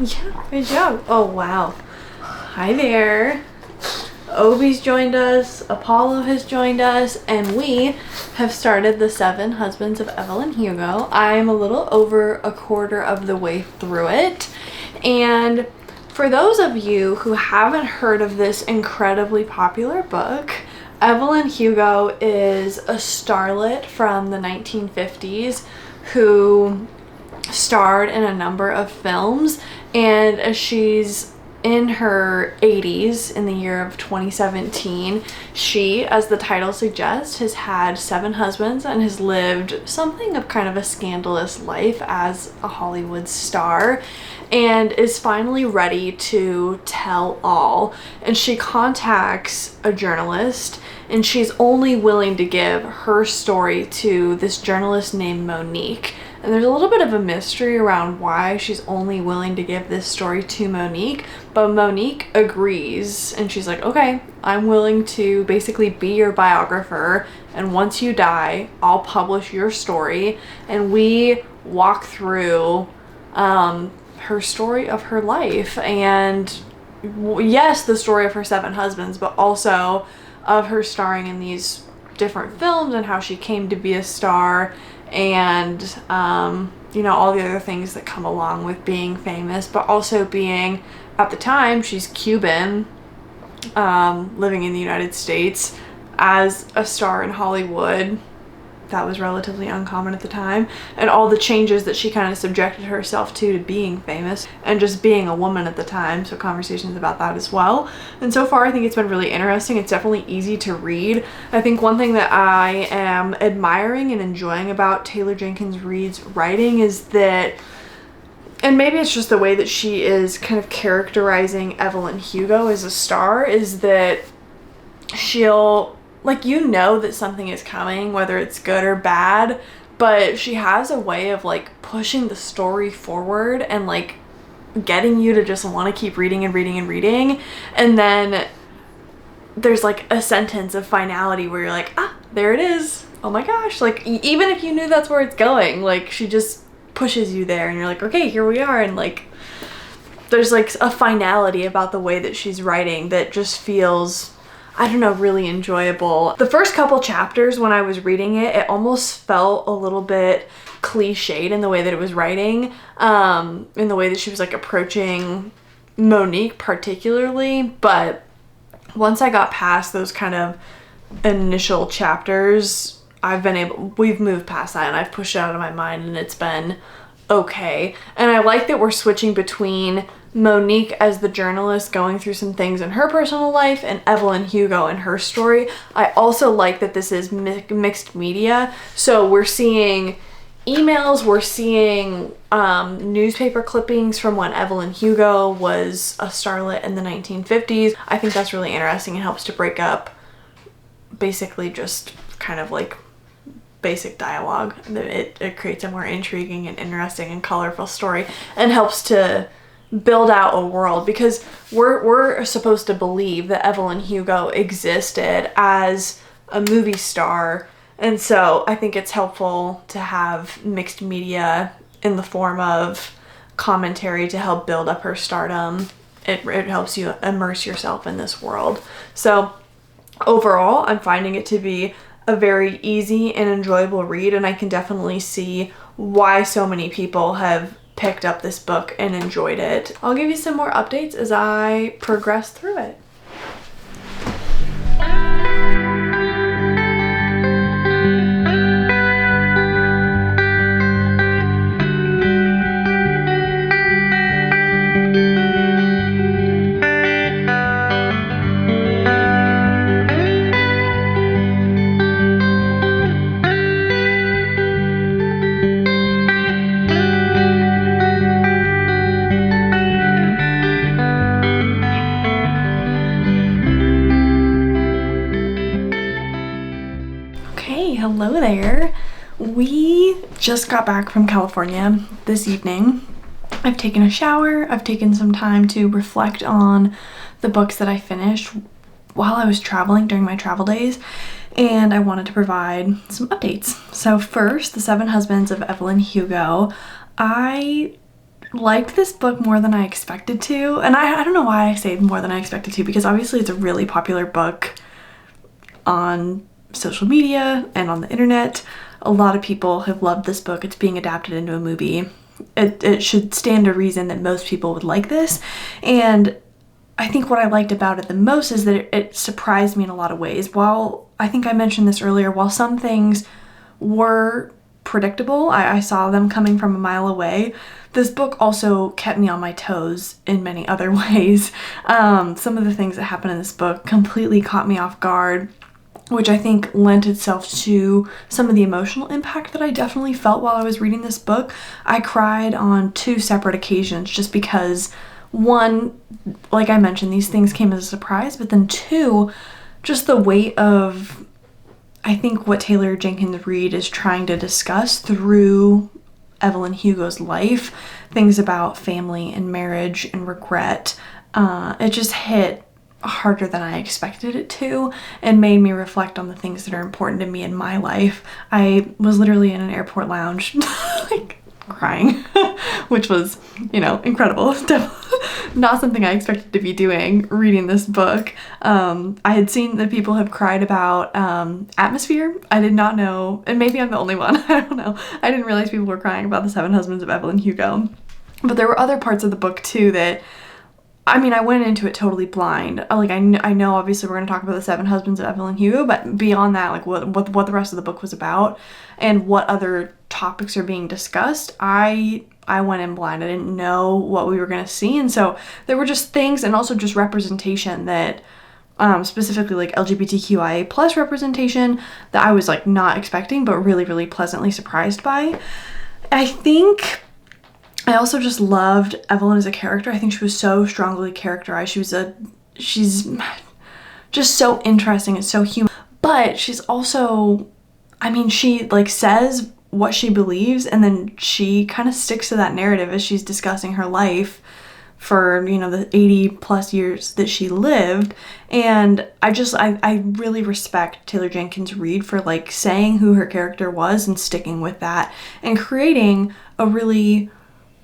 Yeah, good job. Oh, wow. Hi there. Obi's joined us, Apollo has joined us, and we have started the 7 Husbands of Evelyn Hugo. I'm a little over a quarter of the way through it. And for those of you who haven't heard of this incredibly popular book, Evelyn Hugo is a starlet from the 1950s who starred in a number of films, and as she's in her 80s in the year of 2017, she, as the title suggests, has had 7 husbands and has lived something of kind of a scandalous life as a Hollywood star, and is finally ready to tell all. And she contacts a journalist, and she's only willing to give her story to this journalist named Monique. And there's a little bit of a mystery around why she's only willing to give this story to Monique, but Monique agrees, and she's like, okay, I'm willing to basically be your biographer, and once you die, I'll publish your story. And we walk through her story of her life, and yes, the story of her 7 husbands, but also of her starring in these different films and how she came to be a star, and you know, all the other things that come along with being famous, but also being, at the time, she's Cuban, living in the United States as a star in Hollywood. That was relatively uncommon at the time, and all the changes that she kind of subjected herself to being famous, and just being a woman at the time, so conversations about that as well. And so far I think it's been really interesting. It's definitely easy to read. I think one thing that I am admiring and enjoying about Taylor Jenkins Reid's writing is that, and maybe it's just the way that she is kind of characterizing Evelyn Hugo as a star, is that she'll, like, you know that something is coming, whether it's good or bad, but she has a way of like pushing the story forward and like getting you to just want to keep reading and reading and reading. And then there's like a sentence of finality where you're like, ah, there it is. Oh my gosh. Like, even if you knew that's where it's going, like, she just pushes you there and you're like, okay, here we are. And like, there's like a finality about the way that she's writing that just feels, I don't know, really enjoyable. The first couple chapters when I was reading it, it almost felt a little bit cliched in the way that it was writing, in the way that she was like approaching Monique particularly. But once I got past those kind of initial chapters, we've moved past that and I've pushed it out of my mind, and it's been okay. And I like that we're switching between Monique as the journalist going through some things in her personal life and Evelyn Hugo and her story. I also like that this is mixed media. So we're seeing emails, we're seeing newspaper clippings from when Evelyn Hugo was a starlet in the 1950s. I think that's really interesting. It helps to break up basically just kind of like basic dialogue. It creates a more intriguing and interesting and colorful story, and helps to build out a world, because we're supposed to believe that Evelyn Hugo existed as a movie star, and so I think it's helpful to have mixed media in the form of commentary to help build up her stardom. It helps you immerse yourself in this world. So overall, I'm finding it to be a very easy and enjoyable read, and I can definitely see why so many people have picked up this book and enjoyed it. I'll give you some more updates as I progress through it. hello there. We just got back from California this evening. I've taken a shower, I've taken some time to reflect on the books that I finished while I was traveling during my travel days, and I wanted to provide some updates. So first, The Seven Husbands of Evelyn Hugo. I liked this book more than I expected to, and I don't know why I say more than I expected to, because obviously it's a really popular book on social media and on the internet. A lot of people have loved this book. It's being adapted into a movie. It should stand to reason that most people would like this, and I think what I liked about it the most is that it surprised me in a lot of ways. While I think I mentioned this earlier, while some things were predictable, I saw them coming from a mile away, this book also kept me on my toes in many other ways. Some of the things that happen in this book completely caught me off guard, which I think lent itself to some of the emotional impact that I definitely felt while I was reading this book. I cried on 2 separate occasions just because, one, like I mentioned, these things came as a surprise, but then 2, just the weight of, I think, what Taylor Jenkins Reid is trying to discuss through Evelyn Hugo's life, things about family and marriage and regret. It just hit harder than I expected it to, and made me reflect on the things that are important to me in my life. I was literally in an airport lounge like crying, which was, incredible. Definitely not something I expected to be doing reading this book. I had seen that people have cried about atmosphere. I did not know, and maybe I'm the only one, I don't know. I didn't realize people were crying about The Seven Husbands of Evelyn Hugo. But there were other parts of the book too that, I went into it totally blind. Like, I know obviously we're going to talk about The Seven Husbands of Evelyn Hugo, but beyond that, like what the rest of the book was about and what other topics are being discussed, I went in blind. I didn't know what we were going to see. And so there were just things, and also just representation that, specifically like LGBTQIA plus representation, that I was like not expecting, but really, really pleasantly surprised by. I think I also just loved Evelyn as a character. I think she was so strongly characterized. She's just so interesting and so human. But she's also, she like says what she believes, and then she kind of sticks to that narrative as she's discussing her life for, the 80 plus years that she lived. And I really respect Taylor Jenkins Reid for like saying who her character was and sticking with that and creating a really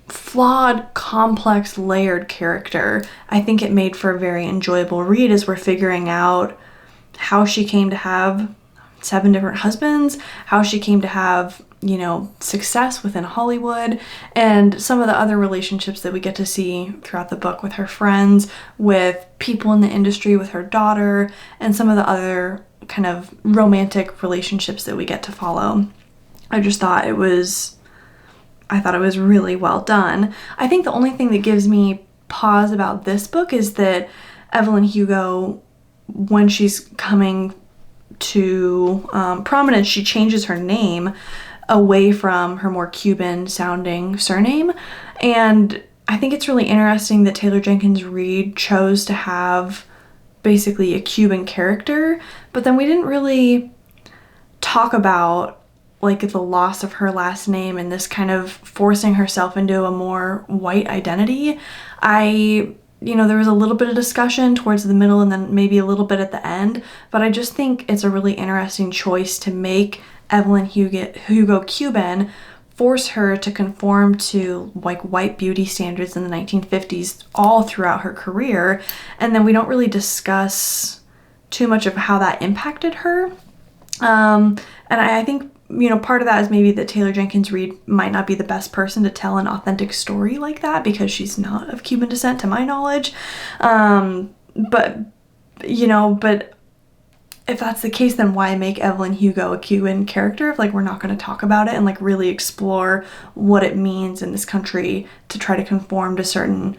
flawed, complex, layered character. I think it made for a very enjoyable read as we're figuring out how she came to have 7 different husbands, how she came to have, success within Hollywood, and some of the other relationships that we get to see throughout the book with her friends, with people in the industry, with her daughter, and some of the other kind of romantic relationships that we get to follow. I thought it was really well done. I think the only thing that gives me pause about this book is that Evelyn Hugo, when she's coming to prominence, she changes her name away from her more Cuban sounding surname. And I think it's really interesting that Taylor Jenkins Reid chose to have basically a Cuban character, but then we didn't really talk about like the loss of her last name and this kind of forcing herself into a more white identity. There was a little bit of discussion towards the middle and then maybe a little bit at the end, but I just think it's a really interesting choice to make Evelyn Hugo Cuban, force her to conform to like white beauty standards in the 1950s all throughout her career, and then we don't really discuss too much of how that impacted her. And I think part of that is maybe that Taylor Jenkins Reid might not be the best person to tell an authentic story like that because she's not of Cuban descent to my knowledge. But if that's the case, then why make Evelyn Hugo a Cuban character if like we're not going to talk about it and like really explore what it means in this country to try to conform to certain,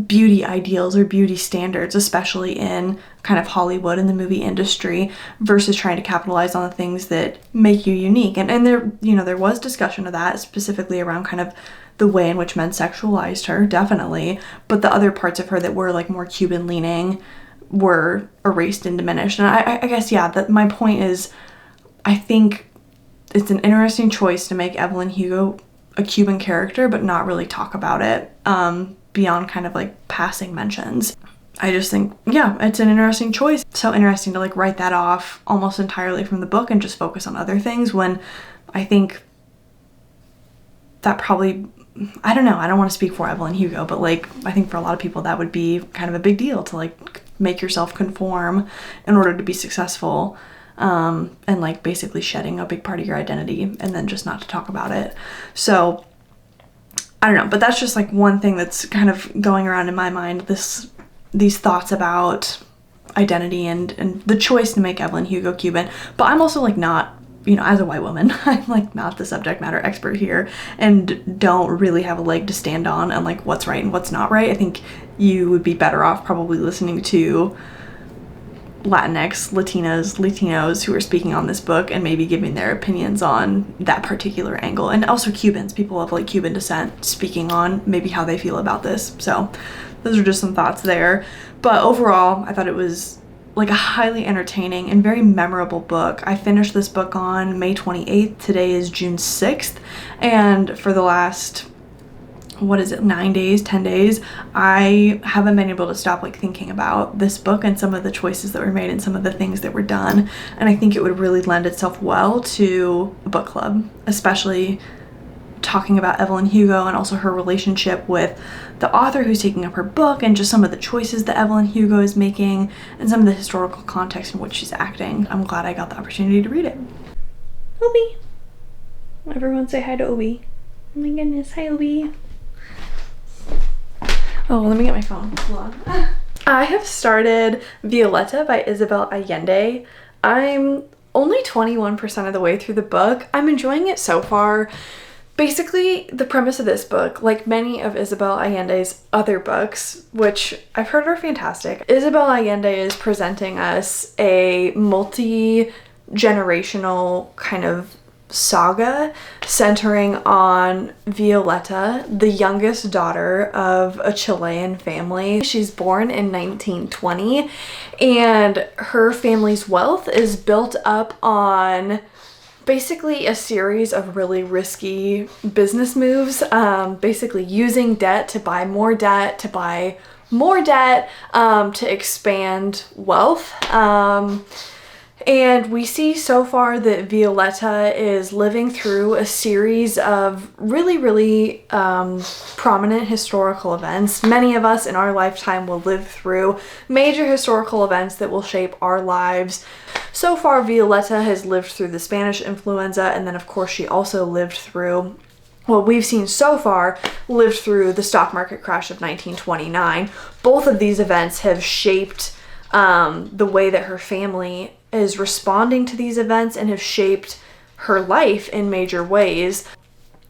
beauty ideals or beauty standards, especially in kind of Hollywood and the movie industry, versus trying to capitalize on the things that make you unique. And there was discussion of that specifically around kind of the way in which men sexualized her, definitely, but the other parts of her that were like more Cuban leaning were erased and diminished. And I guess, yeah, that my point is, I think it's an interesting choice to make Evelyn Hugo a Cuban character, but not really talk about it beyond kind of like passing mentions. I just think, yeah, it's an interesting choice. So interesting to like write that off almost entirely from the book and just focus on other things, when I think that probably, I don't know, I don't want to speak for Evelyn Hugo, but like I think for a lot of people that would be kind of a big deal to like make yourself conform in order to be successful, and like basically shedding a big part of your identity and then just not to talk about it. So I don't know, but that's just like one thing that's kind of going around in my mind, these thoughts about identity and the choice to make Evelyn Hugo Cuban. But I'm also like not, you know, as a white woman, I'm like not the subject matter expert here and don't really have a leg to stand on and like what's right and what's not right. I think you would be better off probably listening to Latinx, Latinos who are speaking on this book and maybe giving their opinions on that particular angle. And also Cubans, people of like Cuban descent, speaking on maybe how they feel about this. So those are just some thoughts there. But overall, I thought it was like a highly entertaining and very memorable book. I finished this book on May 28th. Today is June 6th. And for the last, 9 days, 10 days, I haven't been able to stop like thinking about this book and some of the choices that were made and some of the things that were done. And I think it would really lend itself well to a book club, especially talking about Evelyn Hugo and also her relationship with the author who's taking up her book and just some of the choices that Evelyn Hugo is making and some of the historical context in which she's acting. I'm glad I got the opportunity to read it. Obi. Everyone say hi to Obi. Oh my goodness, hi Obi. Oh, let me get my phone. Hold on. I have started Violeta by Isabelle Allende. I'm only 21% of the way through the book. I'm enjoying it so far. Basically, the premise of this book, like many of Isabelle Allende's other books, which I've heard are fantastic, Isabelle Allende is presenting us a multi-generational kind of saga centering on Violeta, the youngest daughter of a Chilean family. She's born in 1920, and her family's wealth is built up on basically a series of really risky business moves, basically using debt to buy more debt, to expand wealth. And we see so far that Violeta is living through a series of really prominent historical events. Many of us in our lifetime will live through major historical events that will shape our lives. So far, Violeta has lived through the Spanish influenza, and then of course she also lived through, well, we've seen so far, lived through the stock market crash of 1929. Both of these events have shaped the way that her family is responding to these events and have shaped her life in major ways.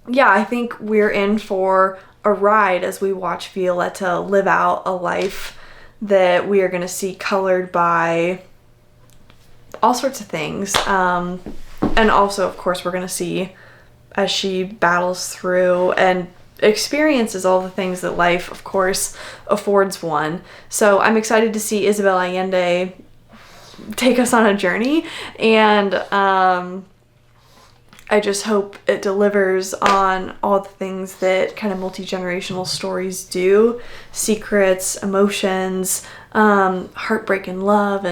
Yeah, I think we're in for a ride as we watch Violeta live out a life that we are going to see colored by all sorts of things. And also, of course, we're going to see as she battles through and experiences all the things that life, of course, affords one. So I'm excited to see Isabelle Allende take us on a journey, and I just hope it delivers on all the things that kind of multi-generational stories do: secrets, emotions, heartbreak and love.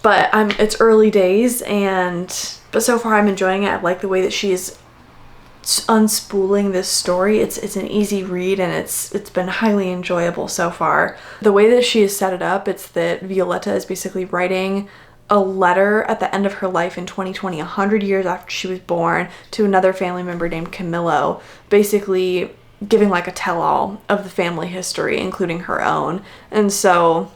But it's early days, but so far I'm enjoying it. I like the way that she is unspooling this story. It's an easy read, and it's been highly enjoyable so far. The way that she has set it up, it's that Violeta is basically writing a letter at the end of her life in 2020, 100 years after she was born, to another family member named Camillo, basically giving like a tell-all of the family history, including her own. And so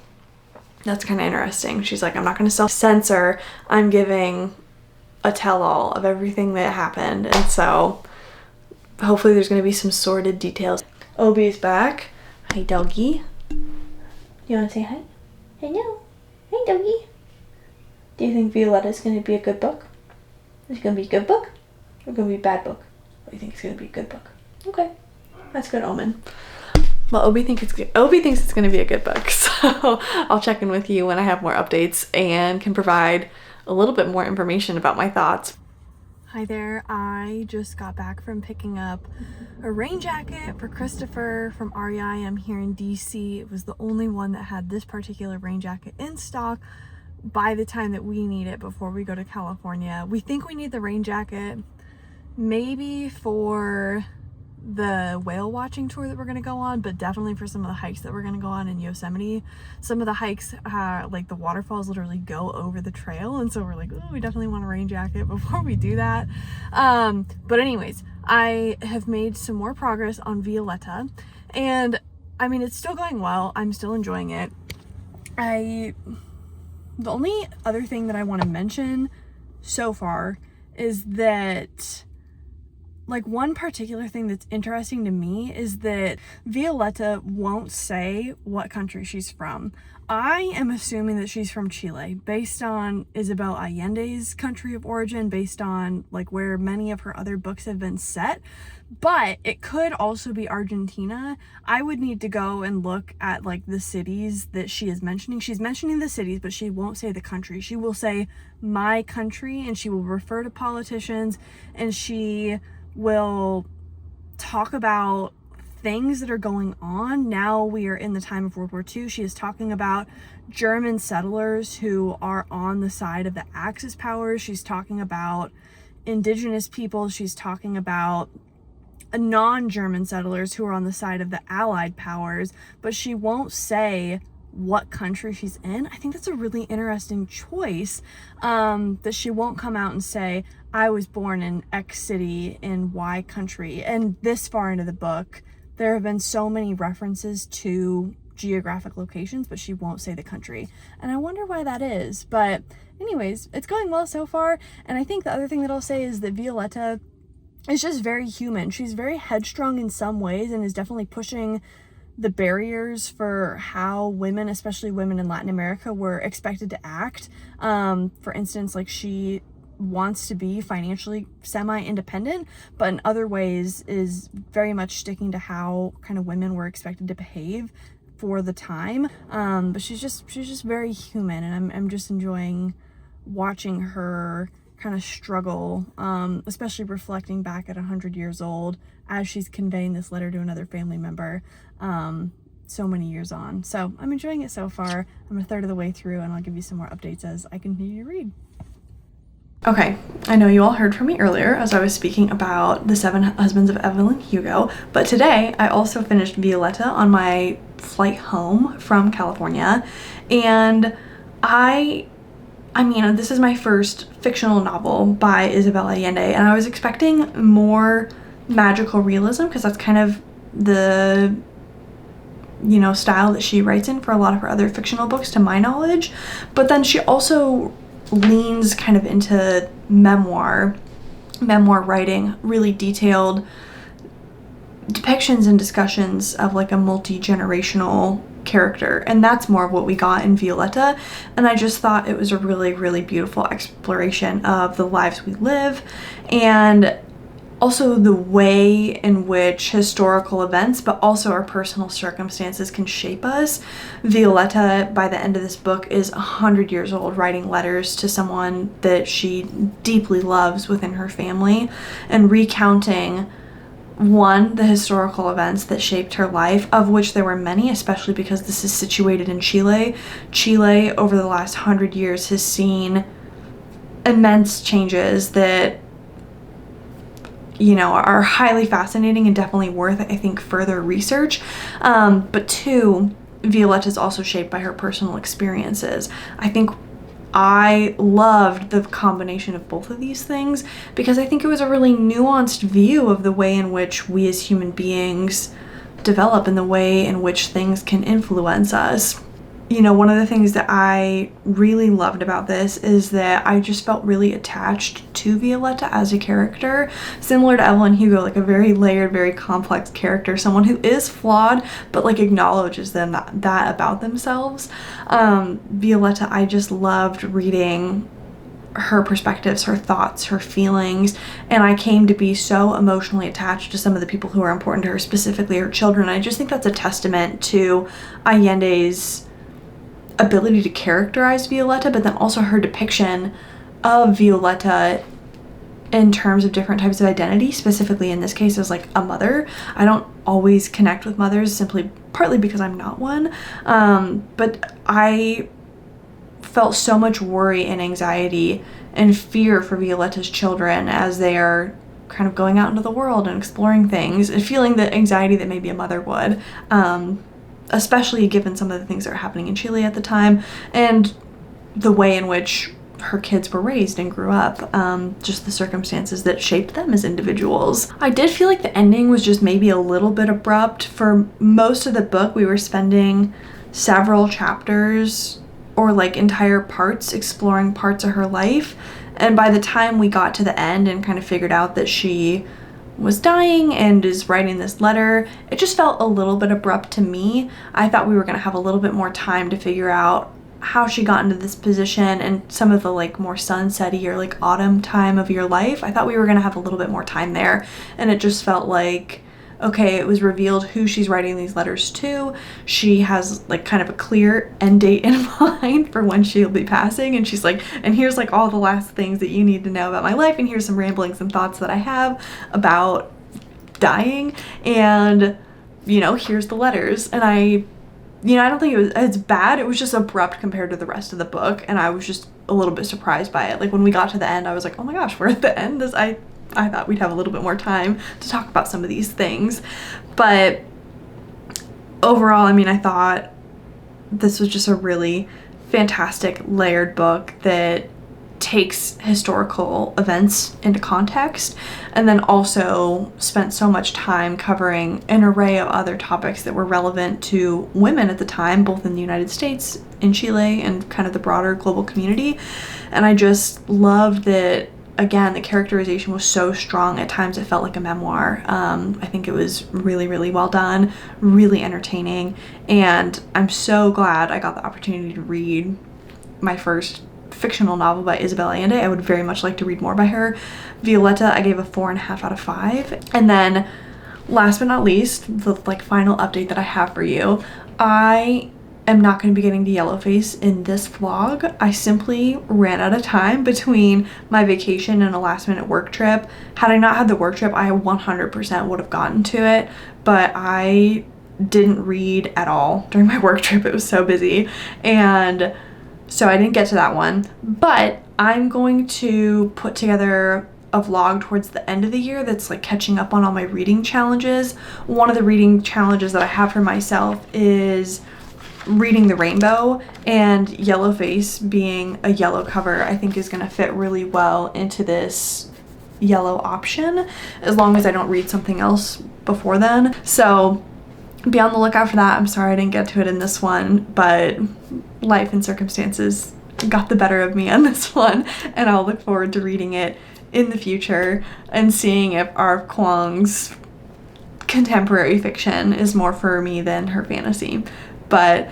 that's kind of interesting. She's like, I'm not going to self-censor, I'm giving a tell-all of everything that happened. And so hopefully there's going to be some sordid details. Obi's back. Hi, doggy. You want to say hi? Hello. Hi, doggy. Do you think Violeta's going to be a good book? Is it going to be a good book? Or going to be a bad book? What do you think it's going to be a good book? Okay. That's good omen. Well, Obi thinks it's going to be a good book, so I'll check in with you when I have more updates and can provide a little bit more information about my thoughts. Hi there, I just got back from picking up a rain jacket for Christopher from REI. I'm here in DC. It was the only one that had this particular rain jacket in stock by the time that we need it before we go to California. We think we need the rain jacket maybe for the whale watching tour that we're going to go on, but definitely for some of the hikes that we're going to go on in Yosemite. Some of the hikes, like the waterfalls literally go over the trail, and so we're like, oh, we definitely want a rain jacket before we do that. But anyways, I have made some more progress on Violeta, and I mean, it's still going well. I'm still enjoying it. The only other thing that I want to mention so far is that, like, one particular thing that's interesting to me is that Violeta won't say what country she's from. I am assuming that she's from Chile, based on Isabelle Allende's country of origin, based on, like, where many of her other books have been set. But it could also be Argentina. I would need to go and look at, like, the cities that she is mentioning. She's mentioning the cities, but she won't say the country. She will say my country, and she will refer to politicians, and she will talk about things that are going on. Now we are in the time of World War II. She is talking about German settlers who are on the side of the Axis powers. She's talking about indigenous people. She's talking about non-German settlers who are on the side of the Allied powers, but she won't say what country she's in. I think that's a really interesting choice, that she won't come out and say, I was born in X city in Y country. And this far into the book, there have been so many references to geographic locations, but she won't say the country. And I wonder why that is. But anyways, it's going well so far. And I think the other thing that I'll say is that Violeta is just very human. She's very headstrong in some ways and is definitely pushing the barriers for how women, especially women in Latin America, were expected to act. For instance, like, she wants to be financially semi-independent, but in other ways is very much sticking to how kind of women were expected to behave for the time. But she's just very human, and I'm just enjoying watching her kind of struggle, especially reflecting back at 100 years old as she's conveying this letter to another family member so many years on. So I'm enjoying it so far. I'm a third of the way through, and I'll give you some more updates as I continue to read. Okay, I know you all heard from me earlier as I was speaking about The Seven Husbands of Evelyn Hugo, but today I also finished Violeta on my flight home from California, and I mean, this is my first fictional novel by Isabelle Allende, and I was expecting more magical realism because that's kind of the, you know, style that she writes in for a lot of her other fictional books, to my knowledge. But then she also leans kind of into memoir writing, really detailed depictions and discussions of, like, a multi-generational character, and that's more of what we got in Violeta. And I just thought it was a really, really beautiful exploration of the lives we live, and also the way in which historical events, but also our personal circumstances, can shape us. Violeta, by the end of this book, is 100 years old, writing letters to someone that she deeply loves within her family, and recounting, one, the historical events that shaped her life, of which there were many, especially because this is situated in Chile. Chile, over the last 100 years, has seen immense changes that, you know, are highly fascinating and definitely worth, I think, further research. But two, Violeta is also shaped by her personal experiences. I think I loved the combination of both of these things because I think it was a really nuanced view of the way in which we as human beings develop and the way in which things can influence us. You know, one of the things that I really loved about this is that I just felt really attached to Violeta as a character, similar to Evelyn Hugo, like a very layered, very complex character, someone who is flawed, but, like, acknowledges them that about themselves. Violeta, I just loved reading her perspectives, her thoughts, her feelings, and I came to be so emotionally attached to some of the people who are important to her, specifically her children. I just think that's a testament to Allende's ability to characterize Violeta, but then also her depiction of Violeta in terms of different types of identity, specifically in this case as like a mother. I don't always connect with mothers, partly because I'm not one, but I felt so much worry and anxiety and fear for Violeta's children as they are kind of going out into the world and exploring things and feeling the anxiety that maybe a mother would, especially given some of the things that were happening in Chile at the time and the way in which her kids were raised and grew up, just the circumstances that shaped them as individuals. I did feel like the ending was just maybe a little bit abrupt. For most of the book, we were spending several chapters or like entire parts exploring parts of her life, and by the time we got to the end and kind of figured out that she was dying and is writing this letter, it just felt a little bit abrupt to me. I thought we were going to have a little bit more time to figure out how she got into this position and some of the like more sunsetty or like autumn time of your life. I thought we were going to have a little bit more time there, and it just felt like, okay, it was revealed who she's writing these letters to. She has like kind of a clear end date in mind for when she'll be passing, and she's like, and here's like all the last things that you need to know about my life, and here's some ramblings and thoughts that I have about dying, and here's the letters. And I don't think it's bad. It was just abrupt compared to the rest of the book, and I was just a little bit surprised by it. Like when we got to the end, I was like, oh my gosh, we're at the end. I thought we'd have a little bit more time to talk about some of these things. But overall, I thought this was just a really fantastic layered book that takes historical events into context and then also spent so much time covering an array of other topics that were relevant to women at the time, both in the United States, in Chile, and kind of the broader global community. And I just loved that. Again, the characterization was so strong. At times it felt like a memoir. I think it was really, really well done, really entertaining, and I'm so glad I got the opportunity to read my first fictional novel by Isabelle Allende. I would very much like to read more by her. Violeta, I gave a 4.5 out of 5. And then last but not least, the final update that I have for you, I am not going to be getting to Yellowface in this vlog. I simply ran out of time between my vacation and a last minute work trip. Had I not had the work trip, I 100% would have gotten to it, but I didn't read at all during my work trip. It was so busy, and so I didn't get to that one. But I'm going to put together a vlog towards the end of the year that's like catching up on all my reading challenges. One of the reading challenges that I have for myself is reading the rainbow, and Yellowface being a yellow cover I think is going to fit really well into this yellow option, as long as I don't read something else before then. So be on the lookout for that. I'm sorry I didn't get to it in this one, but life and circumstances got the better of me on this one, and I'll look forward to reading it in the future and seeing if R.F. Kuang's contemporary fiction is more for me than her fantasy. But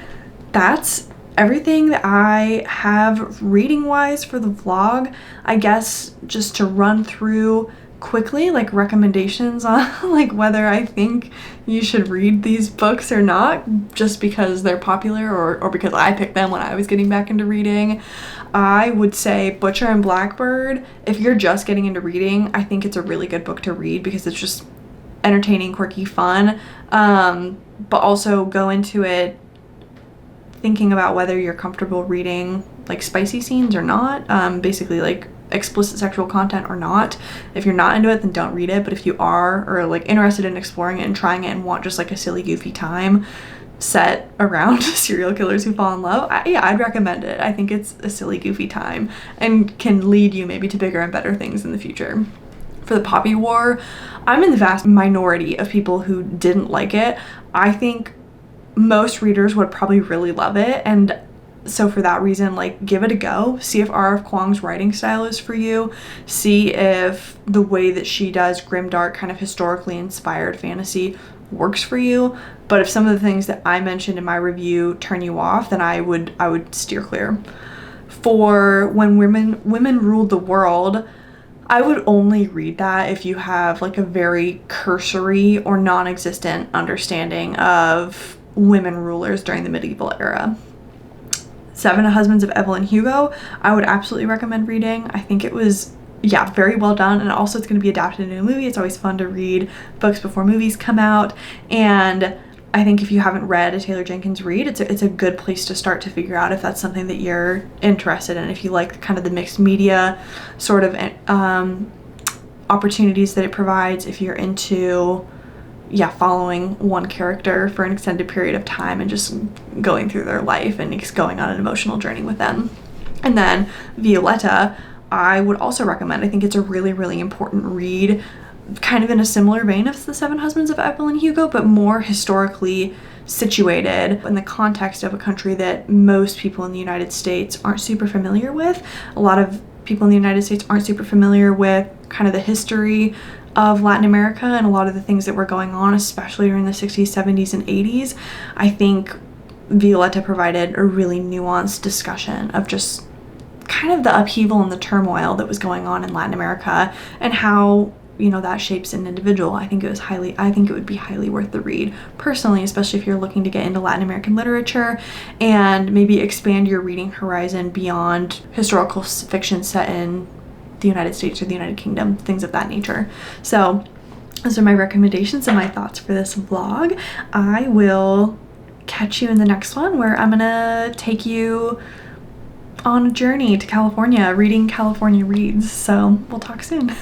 that's everything that I have reading wise for the vlog. I guess just to run through quickly like recommendations on like whether I think you should read these books or not, just because they're popular or because I picked them when I was getting back into reading. I would say Butcher and Blackbird. If you're just getting into reading, I think it's a really good book to read because it's just entertaining, quirky, fun, but also go into it thinking about whether you're comfortable reading like spicy scenes or not, basically like explicit sexual content or not. If you're not into it, then don't read it, but if you are, or like interested in exploring it and trying it and want just like a silly goofy time set around serial killers who fall in love, I'd recommend it. I think it's a silly goofy time and can lead you maybe to bigger and better things in the future. For the Poppy War, I'm in the vast minority of people who didn't like it. I think most readers would probably really love it, and so for that reason, like, give it a go. See if R.F. Kuang's writing style is for you. See if the way that she does grimdark, kind of historically inspired fantasy works for you. But if some of the things that I mentioned in my review turn you off, then I would steer clear. for when women ruled the world, I would only read that if you have like a very cursory or non-existent understanding of women rulers during the medieval era. Seven Husbands of Evelyn Hugo, I would absolutely recommend reading. I think it was, yeah, very well done, and also it's going to be adapted into a movie. It's always fun to read books before movies come out, and I think if you haven't read a Taylor Jenkins read, it's a good place to start to figure out if that's something that you're interested in, if you like kind of the mixed media sort of opportunities that it provides, if you're into following one character for an extended period of time and just going through their life and going on an emotional journey with them. And then Violeta, I would also recommend. I think it's a really, really important read, kind of in a similar vein of The Seven Husbands of Evelyn Hugo, but more historically situated in the context of a country that most people in the United States aren't super familiar with. A lot of people in the United States aren't super familiar with kind of the history of Latin America and a lot of the things that were going on, especially during the 60s, 70s, and 80s. I think Violeta provided a really nuanced discussion of just kind of the upheaval and the turmoil that was going on in Latin America and how, you know, that shapes an individual. I think it would be highly worth the read personally, especially if you're looking to get into Latin American literature and maybe expand your reading horizon beyond historical fiction set in the United States or the United Kingdom, things of that nature. So those are my recommendations and my thoughts for this vlog. I will catch you in the next one, where I'm gonna take you on a journey to California, reading California reads. So we'll talk soon.